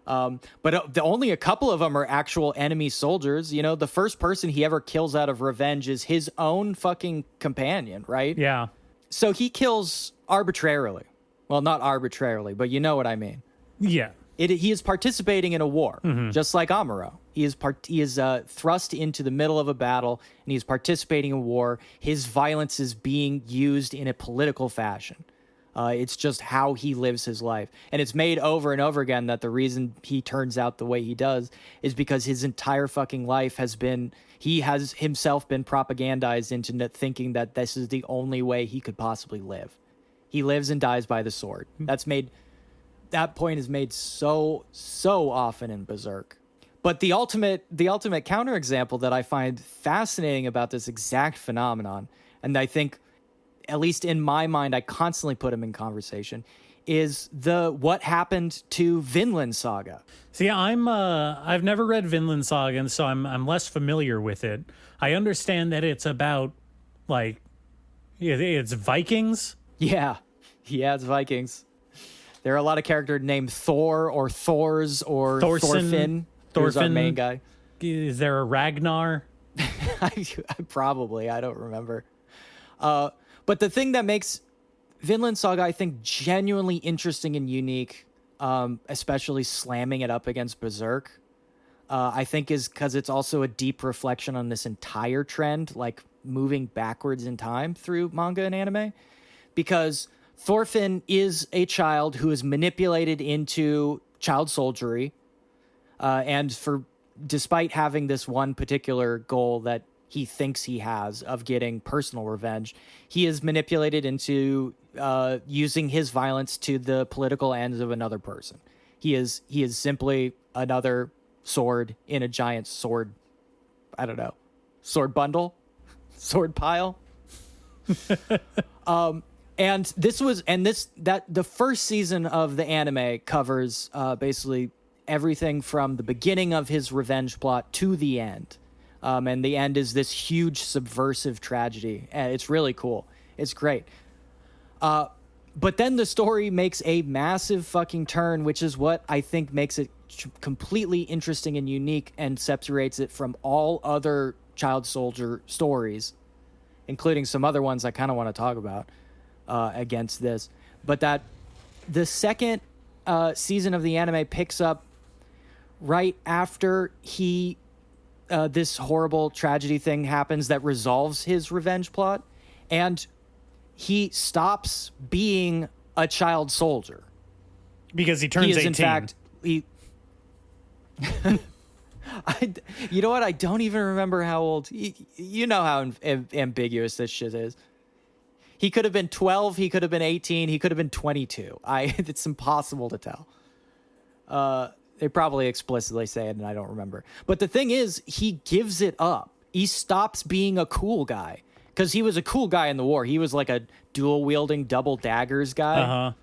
But only a couple of them are actual enemy soldiers. You know, the first person he ever kills out of revenge is his own fucking companion, right? Yeah. So he kills arbitrarily. Well, not arbitrarily, but you know what I mean. Yeah. He is participating in a war, just like Amuro. He is thrust into the middle of a battle, and he is participating in war. His violence is being used in a political fashion. It's just how he lives his life. And it's made over and over again that the reason he turns out the way he does is because his entire fucking life he has himself been propagandized into thinking that this is the only way he could possibly live. He lives and dies by the sword. That point is made so often in Berserk. But the ultimate counterexample that I find fascinating about this exact phenomenon, and I think, at least in my mind, I constantly put him in conversation, is what happened to Vinland Saga. See, I've never read Vinland Saga, and so I'm less familiar with it. I understand that it's about it's Vikings. Yeah, it's Vikings. There are a lot of characters named Thor or Thors or Thorfinn. Who's our main guy. Is there a Ragnar? Probably. I don't remember. But the thing that makes Vinland Saga, I think, genuinely interesting and unique, especially slamming it up against Berserk, I think is because it's also a deep reflection on this entire trend, like moving backwards in time through manga and anime. Because Thorfinn is a child who is manipulated into child soldiery, and despite having this one particular goal that he thinks he has of getting personal revenge, he is manipulated into using his violence to the political ends of another person. He is simply another sword in a giant sword, I don't know, sword bundle, sword pile. And the first season of the anime covers basically everything from the beginning of his revenge plot to the end. And the end is this huge subversive tragedy. And it's really cool. It's great. But then the story makes a massive fucking turn, which is what I think makes it completely interesting and unique and separates it from all other child soldier stories, including some other ones I kind of want to talk about. Against this, but that the second season of the anime picks up right after this horrible tragedy thing happens that resolves his revenge plot, and he stops being a child soldier because he turns 18. In fact, you know what? I don't even remember how old. You know how ambiguous this shit is. He could have been 12. He could have been 18. He could have been 22. It's impossible to tell. They probably explicitly say it, and I don't remember. But the thing is, he gives it up. He stops being a cool guy because he was a cool guy in the war. He was like a dual-wielding double daggers guy.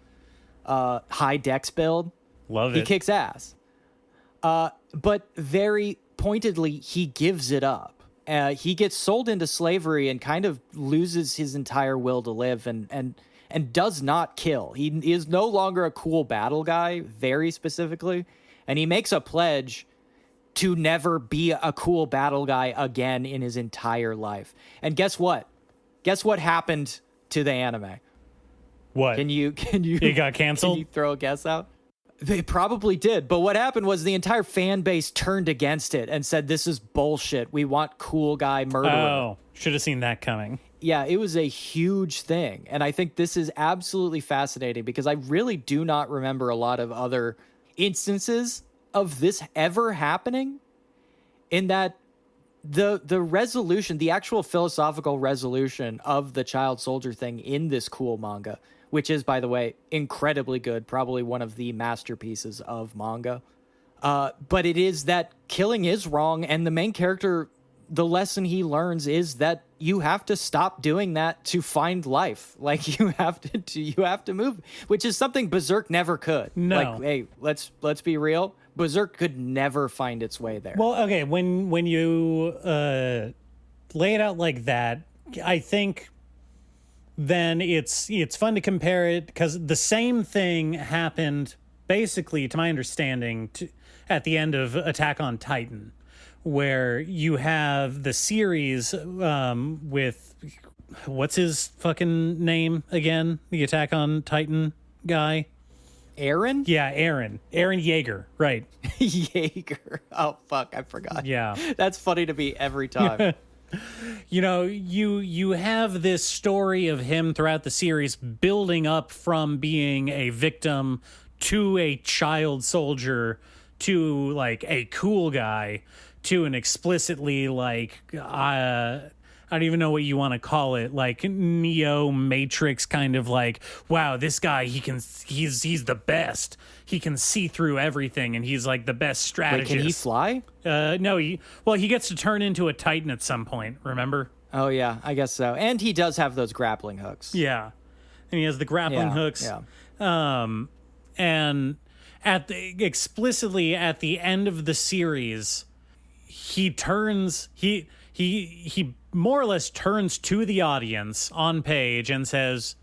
High dex build. Love it. He kicks ass. But very pointedly, he gives it up. He gets sold into slavery and kind of loses his entire will to live and does not kill. He is no longer a cool battle guy, very specifically. And he makes a pledge to never be a cool battle guy again in his entire life. And guess what? Guess what happened to the anime? What? Can you It got canceled? Can you throw a guess out? They probably did, but what happened was the entire fan base turned against it and said, this is bullshit. We want cool guy murderer. Oh, should have seen that coming. Yeah, it was a huge thing. And I think this is absolutely fascinating because I really do not remember a lot of other instances of this ever happening, in that the resolution, the actual philosophical resolution of the child soldier thing in this cool manga, which is, by the way, incredibly good, probably one of the masterpieces of manga. But it is that killing is wrong, and the main character, the lesson he learns is that you have to stop doing that to find life. Like you have to move, which is something Berserk never could. No. Like, hey, let's be real. Berserk could never find its way there. Well, okay, when you lay it out like that, I think then it's fun to compare it, because the same thing happened, basically, to my understanding, at the end of Attack on Titan, where you have the series with, what's his fucking name again? The Attack on Titan guy? Aaron? Yeah, Aaron Yeager, right. Yeager. Oh, fuck, I forgot. Yeah. That's funny to me every time. You know, you have this story of him throughout the series building up from being a victim to a child soldier to, like, a cool guy to an explicitly, like, I don't even know what you want to call it, like Neo Matrix kind of like, wow, this guy, he's the best. He can see through everything, and he's like the best strategist. Wait, can he fly? No, he gets to turn into a Titan at some point, remember? Oh yeah, I guess so. And he does have those grappling hooks. Yeah. And he has the grappling hooks. Yeah. And explicitly at the end of the series, he more or less turns to the audience on page and says,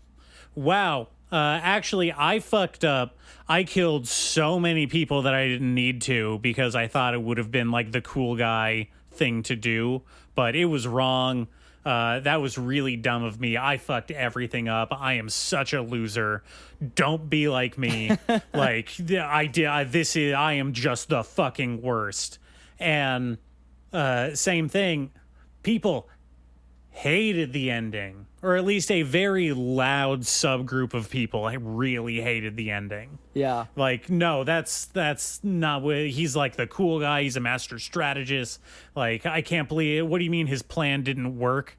wow, actually, I fucked up. I killed so many people that I didn't need to, because I thought it would have been like the cool guy thing to do, but it was wrong. That was really dumb of me. I fucked everything up. I am such a loser. Don't be like me. Like, I am just the fucking worst. And same thing. People hated the ending, or at least a very loud subgroup of people really hated the ending. Yeah. Like, no, that's not what he's like. The cool guy, he's a master strategist. Like, I can't believe it. What do you mean his plan didn't work?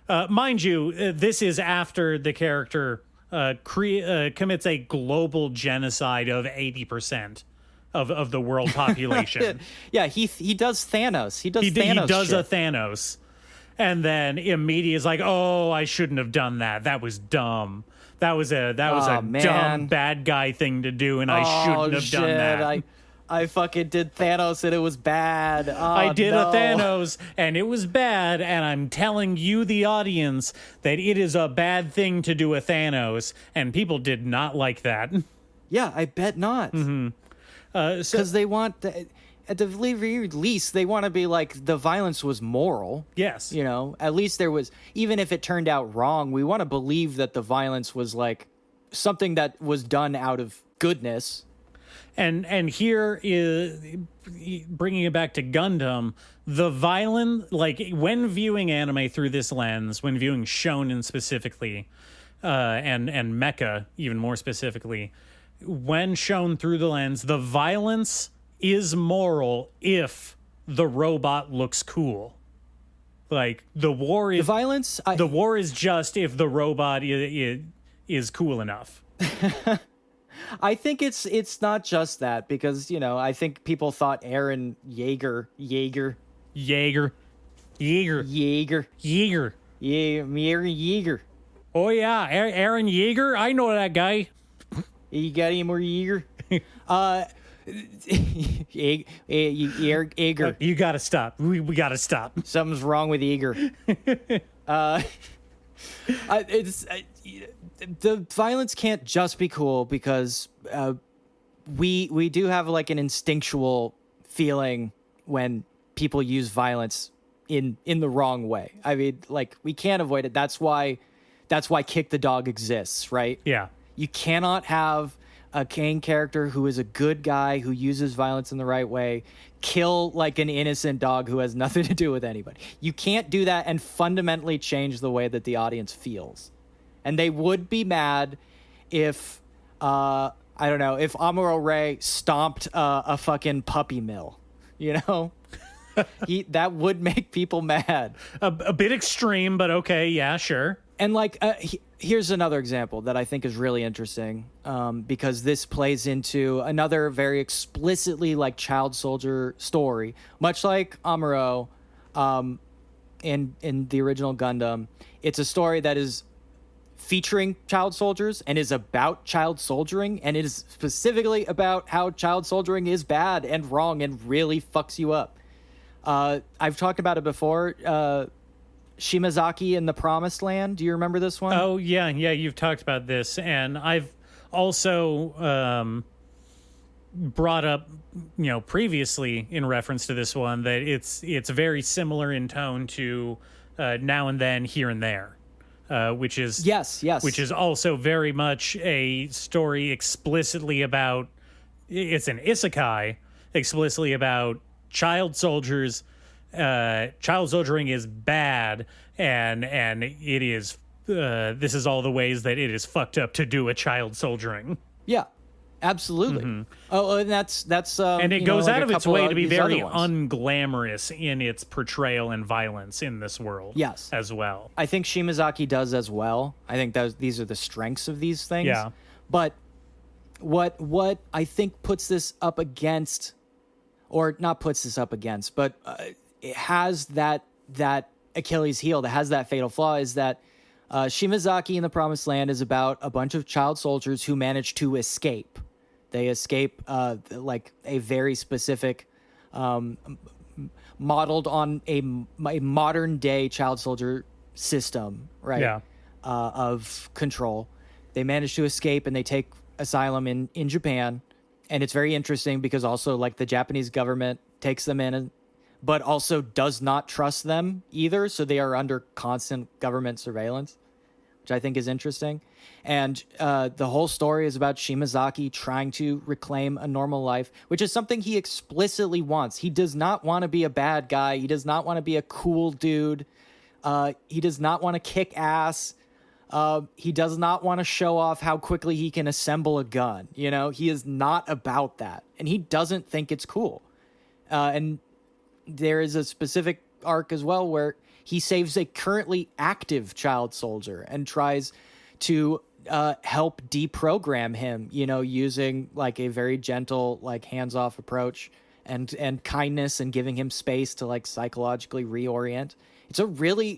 Mind you, this is after the character commits a global genocide of 80% of the world population. Yeah, he does Thanos. He does a Thanos. And then immediately is like, oh, I shouldn't have done that. That was dumb. That was a dumb bad guy thing to do, and I shouldn't have done that. I fucking did Thanos and it was bad. I did a Thanos and it was bad, and I'm telling you, the audience, that it is a bad thing to do a Thanos, and people did not like that. Yeah, I bet not. Mm-hmm. Because they want... At the very least, they want to be like, the violence was moral. Yes. You know, at least there was, even if it turned out wrong, we want to believe that the violence was like something that was done out of goodness. And here is, bringing it back to Gundam, the violence, like when viewing anime through this lens, when viewing shonen specifically, and mecha even more specifically, when shown through the lens, the violence is moral if the robot looks cool. Like, the war is... The violence? The war is just if the robot is cool enough. I think it's not just that, because, you know, I think people thought Aaron Yeager. Yeah, Aaron Yeager. Oh, yeah, Aaron Yeager? I know that guy. You got any more Yeager? Eager. You gotta stop. We gotta stop. Something's wrong with Eager. The violence can't just be cool, because we do have like an instinctual feeling when people use violence in the wrong way. I mean, like, we can't avoid it. That's why Kick the Dog exists, right? Yeah. You cannot have a main character who is a good guy who uses violence in the right way kill like an innocent dog who has nothing to do with anybody. You can't do that and fundamentally change the way that the audience feels. And they would be mad if I don't know, if Amuro Ray stomped a fucking puppy mill, you know? That would make people mad. A bit extreme, but okay, yeah, sure. And like, here's another example that I think is really interesting, because this plays into another very explicitly like child soldier story, much like Amuro, in the original Gundam. It's a story that is featuring child soldiers and is about child soldiering, and it is specifically about how child soldiering is bad and wrong and really fucks you up. I've talked about it before. Shimazaki in the Promised Land. Do you remember this one? Oh, yeah, you've talked about this. And I've also brought up, previously in reference to this one, that it's very similar in tone to Now and Then, Here and There, which is... Yes. Which is also very much a story explicitly about... It's an isekai, explicitly about child soldiers. Child soldiering is bad, and it is this is all the ways that it is fucked up to do a child soldiering. Yeah, absolutely. Mm-hmm. Oh, and that's and it goes out of its way to be very unglamorous in its portrayal and violence in this world. Yes, as well. I think Shimazaki does as well. I think these are the strengths of these things. Yeah, but what I think puts this up against, or not puts this up against, but it has that Achilles heel, that has that fatal flaw, is that Shimazaki in the Promised Land is about a bunch of child soldiers who manage to escape. They escape like a very specific, modeled on a modern day child soldier system, right? Yeah. Of control. They manage to escape and they take asylum in Japan. And it's very interesting because also like the Japanese government takes them in, but also does not trust them either. So they are under constant government surveillance, which I think is interesting. And the whole story is about Shimazaki trying to reclaim a normal life, which is something he explicitly wants. He does not want to be a bad guy. He does not want to be a cool dude. He does not want to kick ass. He does not want to show off how quickly he can assemble a gun. He is not about that. And he doesn't think it's cool. And there is a specific arc as well where he saves a currently active child soldier and tries to help deprogram him, using like a very gentle, like hands-off approach and kindness, and giving him space to like psychologically reorient. It's a really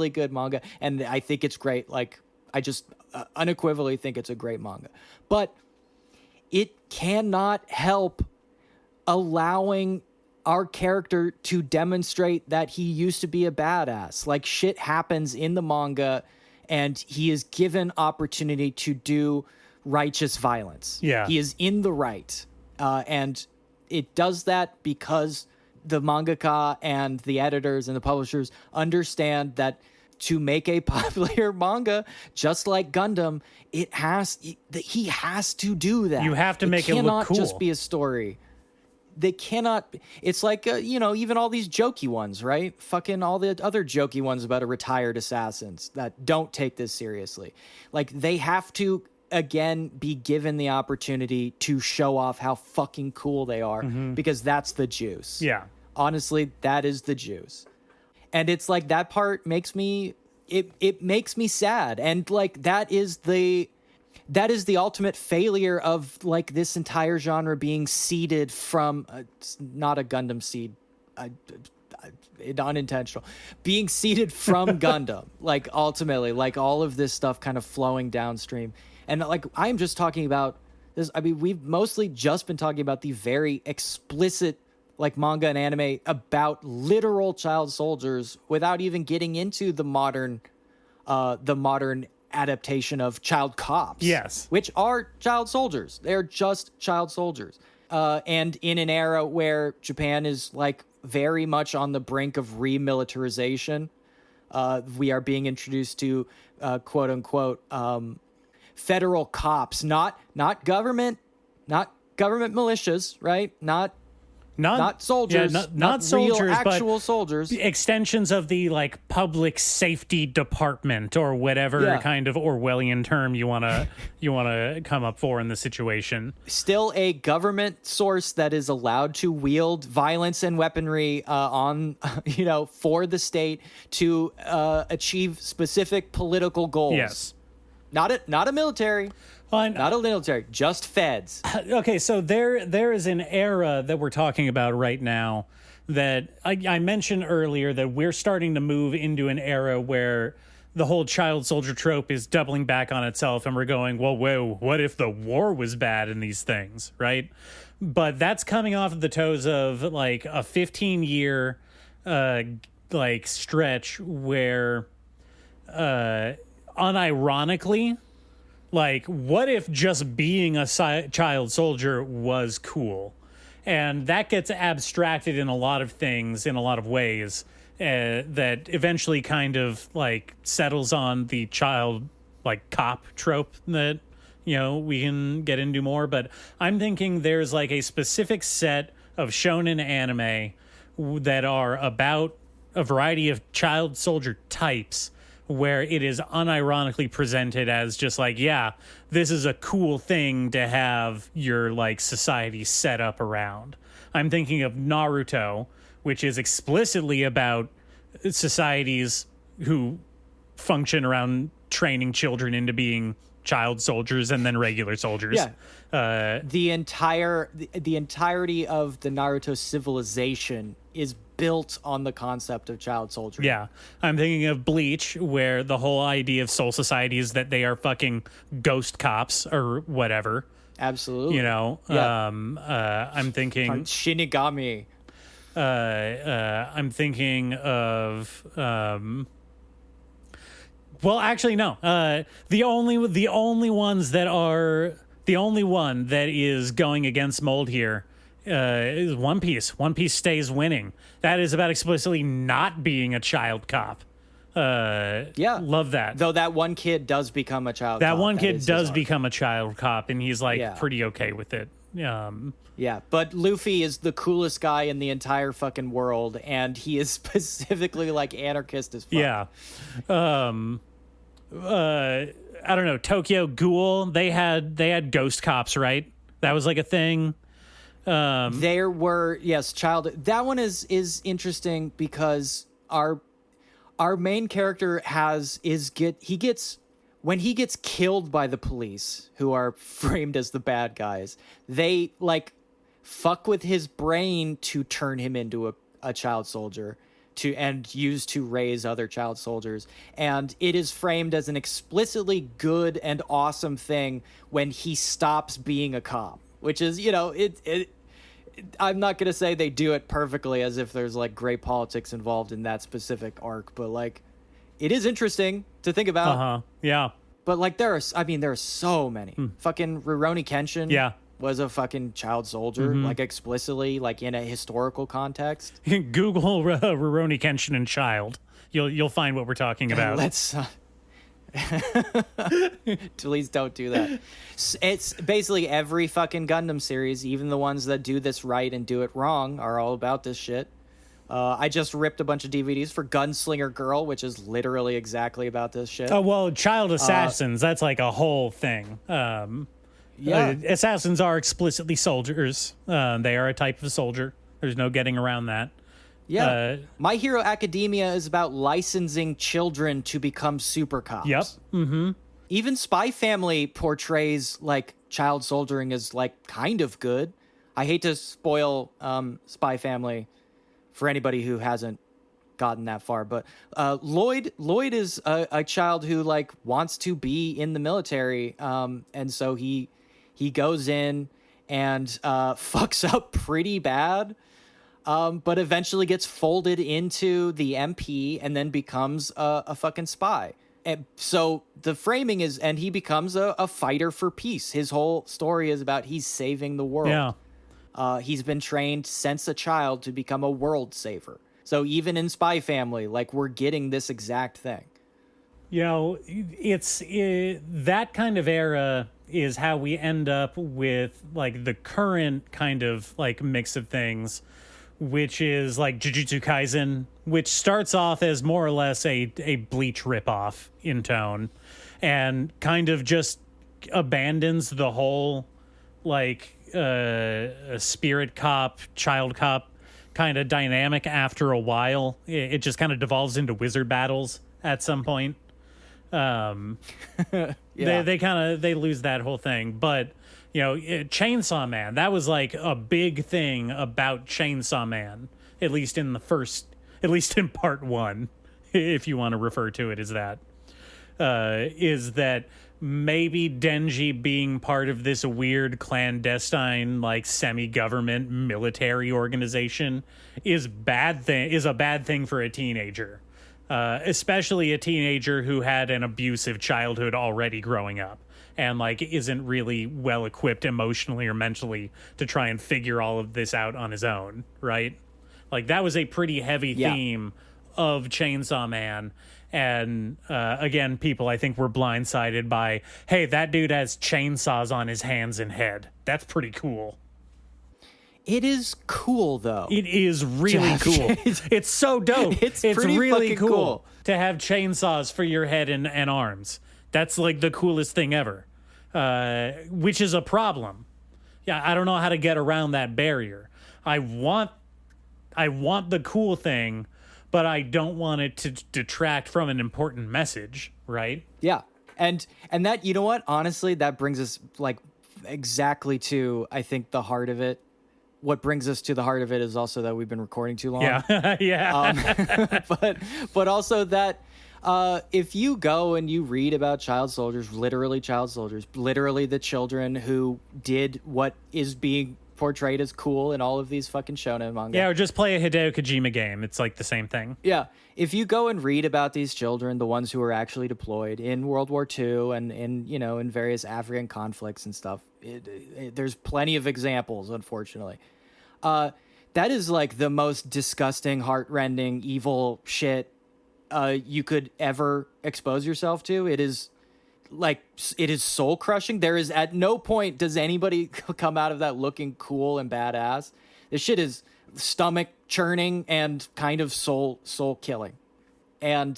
good manga, and I think it's great. Like, I just unequivocally think it's a great manga. But it cannot help allowing our character to demonstrate that he used to be a badass. Like, shit happens in the manga, and he is given opportunity to do righteous violence. Yeah. He is in the right. And it does that because the mangaka and the editors and the publishers understand that to make a popular manga, just like Gundam, he has to do that. You have to make it look cool. It cannot just be a story. They cannot. It's like, even all these jokey ones, right? Fucking all the other jokey ones about retired assassins that don't take this seriously. Like, they have to, again, be given the opportunity to show off how fucking cool they are, because that's the juice. Yeah. Honestly, that is the juice. And it's like, that part makes me, it makes me sad. And like, that is the ultimate failure of like this entire genre being seeded from not a Gundam seed, unintentional, being seeded from Gundam, like ultimately, like all of this stuff kind of flowing downstream. And like, I'm just talking about this. I mean, we've mostly just been talking about the very explicit like manga and anime about literal child soldiers without even getting into the modern adaptation of child cops. Yes. Which are child soldiers. They're just child soldiers. and in an era where Japan is like very much on the brink of remilitarization. We are being introduced to quote unquote federal cops, not government militias, right? Not soldiers, not soldiers, real, actual but soldiers. Extensions of the like public safety department or whatever kind of Orwellian term you wanna come up for in the situation. Still a government source that is allowed to wield violence and weaponry on for the state to achieve specific political goals. Yes, not a military. Not a military, just feds. Okay, so there is an era that we're talking about right now that I mentioned earlier that we're starting to move into an era where the whole child soldier trope is doubling back on itself, and we're going, well, whoa, what if the war was bad in these things, right? But that's coming off of the toes of like a 15-year like stretch where unironically, like, what if just being a child soldier was cool? And that gets abstracted in a lot of things, in a lot of ways, that eventually kind of, like, settles on the child, like, cop trope that, we can get into more. But I'm thinking there's, like, a specific set of shonen anime that are about a variety of child soldier types where it is unironically presented as just like, yeah, this is a cool thing to have your like society set up around. I'm thinking of Naruto, which is explicitly about societies who function around training children into being child soldiers and then regular soldiers. Yeah. The entirety of the Naruto civilization is built on the concept of child soldiering. Yeah. I'm thinking of Bleach, where the whole idea of soul society is that they are fucking ghost cops or whatever. Absolutely. I'm thinking Shinigami. I'm thinking of well, actually, no. The only one that is going against mold here is One Piece. One Piece stays winning. That is about explicitly not being a child cop. Love that. Though that one kid does become a child that cop. One kid does become a child cop, and he's like pretty okay with it. Yeah, but Luffy is the coolest guy in the entire fucking world, and he is specifically like anarchist as fuck. Yeah. I don't know, Tokyo Ghoul, they had ghost cops, right? That was like a thing. There were, yes, that one is interesting because our main character when he gets killed by the police, who are framed as the bad guys, they like fuck with his brain to turn him into a child soldier and used to raise other child soldiers. And it is framed as an explicitly good and awesome thing when he stops being a cop, which is, I'm not going to say they do it perfectly as if there's like great politics involved in that specific arc, but like it is interesting to think about. Yeah. But like there are so many. Fucking Rurouni Kenshin was a fucking child soldier, like explicitly, like in a historical context. Google Rurouni Kenshin and child. You'll find what we're talking about. Let's please don't do that. It's basically every fucking Gundam series, even the ones that do this right and do it wrong, are all about this shit. I just ripped a bunch of DVDs for Gunslinger Girl, which is literally exactly about this shit. Oh, well, Child Assassins, that's like a whole thing. Assassins are explicitly soldiers. They are a type of soldier. There's no getting around that. Yeah. My Hero Academia is about licensing children to become super cops. Yep. Mm-hmm. Even Spy Family portrays like child soldiering as like kind of good. I hate to spoil Spy Family for anybody who hasn't gotten that far, but Lloyd is a child who like wants to be in the military, and so he goes in and fucks up pretty bad, but eventually gets folded into the MP and then becomes a fucking spy. And so the framing is, and he becomes a fighter for peace. His whole story is about he's saving the world. Yeah. He's been trained since a child to become a world saver. So even in Spy Family, like, we're getting this exact thing. You know, that kind of era is how we end up with, like, the current kind of, like, mix of things, which is, like, Jujutsu Kaisen, which starts off as more or less a Bleach ripoff in tone, and kind of just abandons the whole, like, spirit cop, child cop kind of dynamic after a while. It just kind of devolves into wizard battles at some point. Yeah. They lose that whole thing. But, you know, Chainsaw Man, that was like a big thing about Chainsaw Man, at least in part one, if you want to refer to it as that, is that maybe Denji being part of this weird clandestine, like, semi-government military organization is a bad thing for a teenager. Especially a teenager who had an abusive childhood already growing up and, like, isn't really well equipped emotionally or mentally to try and figure all of this out on his own, right? Like, that was a pretty heavy theme of Chainsaw Man. And again, people, I think, were blindsided by, hey, that dude has chainsaws on his hands and head. That's pretty cool. It is cool, though. It is really cool. It's so dope. It's really cool to have chainsaws for your head and arms. That's, like, the coolest thing ever, which is a problem. Yeah, I don't know how to get around that barrier. I want the cool thing, but I don't want it to detract from an important message, right? Yeah. And that, you know what? Honestly, that brings us, like, exactly to, I think, the heart of it. What brings us to the heart of it is also that we've been recording too long. Yeah. Yeah. But also that if you go and you read about child soldiers, literally the children who did what is being portrayed as cool in all of these fucking shonen manga. Yeah, or just play a Hideo Kojima game. It's like the same thing. Yeah. If you go and read about these children, the ones who were actually deployed in World War II and in various African conflicts and stuff, there's plenty of examples, unfortunately. That is, like, the most disgusting, heartrending, evil shit you could ever expose yourself to. It is soul crushing. There is, at no point does anybody come out of that looking cool and badass. This shit is stomach churning and kind of soul killing. And,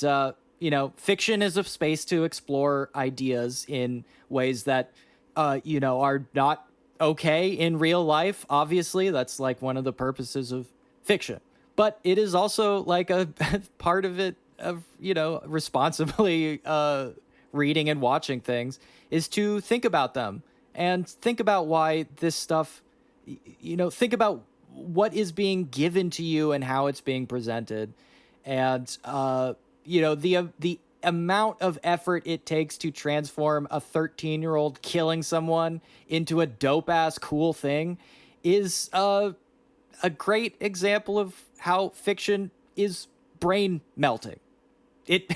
fiction is a space to explore ideas in ways that, are not okay in real life. Obviously, that's, like, one of the purposes of fiction. But it is also, like, a part of it, of, responsibly reading and watching things, is to think about them and think about why this stuff, think about what is being given to you and how it's being presented. And, the amount of effort it takes to transform a 13-year-old killing someone into a dope-ass cool thing is a great example of how fiction is brain melting. It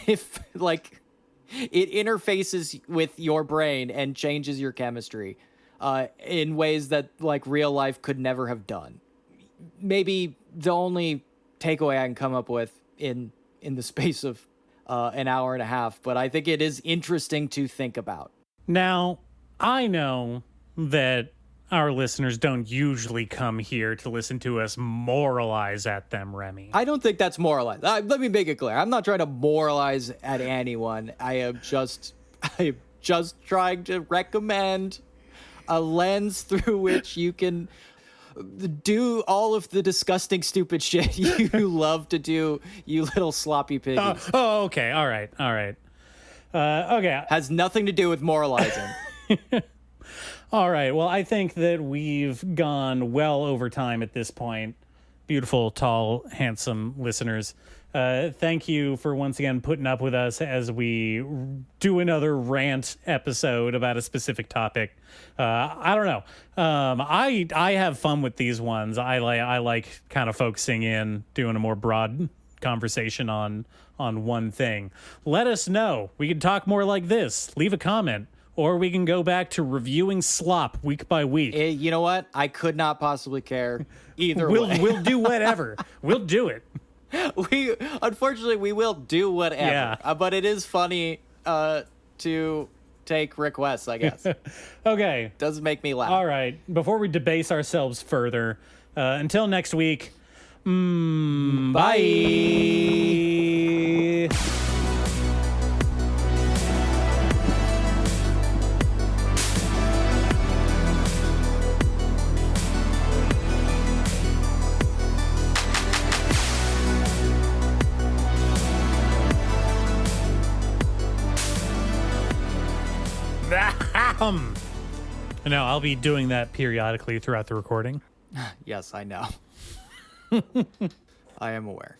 interfaces with your brain and changes your chemistry in ways that, like, real life could never have done. Maybe the only takeaway I can come up with in the space of an hour and a half, but I think it is interesting to think about. Now, I know that our listeners don't usually come here to listen to us moralize at them, Remy. I don't think that's moralized. Let me make it clear. I'm not trying to moralize at anyone. I am just trying to recommend a lens through which you can do all of the disgusting, stupid shit you love to do, you little sloppy piggies. Oh, okay. All right. Okay. Has nothing to do with moralizing. All right. Well, I think that we've gone well over time at this point. Beautiful, tall, handsome listeners. Thank you for once again putting up with us as we do another rant episode about a specific topic. I don't know. I have fun with these ones. I like kind of focusing in, doing a more broad conversation on one thing. Let us know. We can talk more like this. Leave a comment or we can go back to reviewing slop week by week. You know what? I could not possibly care either way. We'll do whatever. We'll do it. Unfortunately, we will do whatever. Yeah. But it is funny to take requests, I guess. Okay. Doesn't make me laugh. All right. Before we debase ourselves further, until next week, bye. No, I'll be doing that periodically throughout the recording. Yes, I know. I am aware.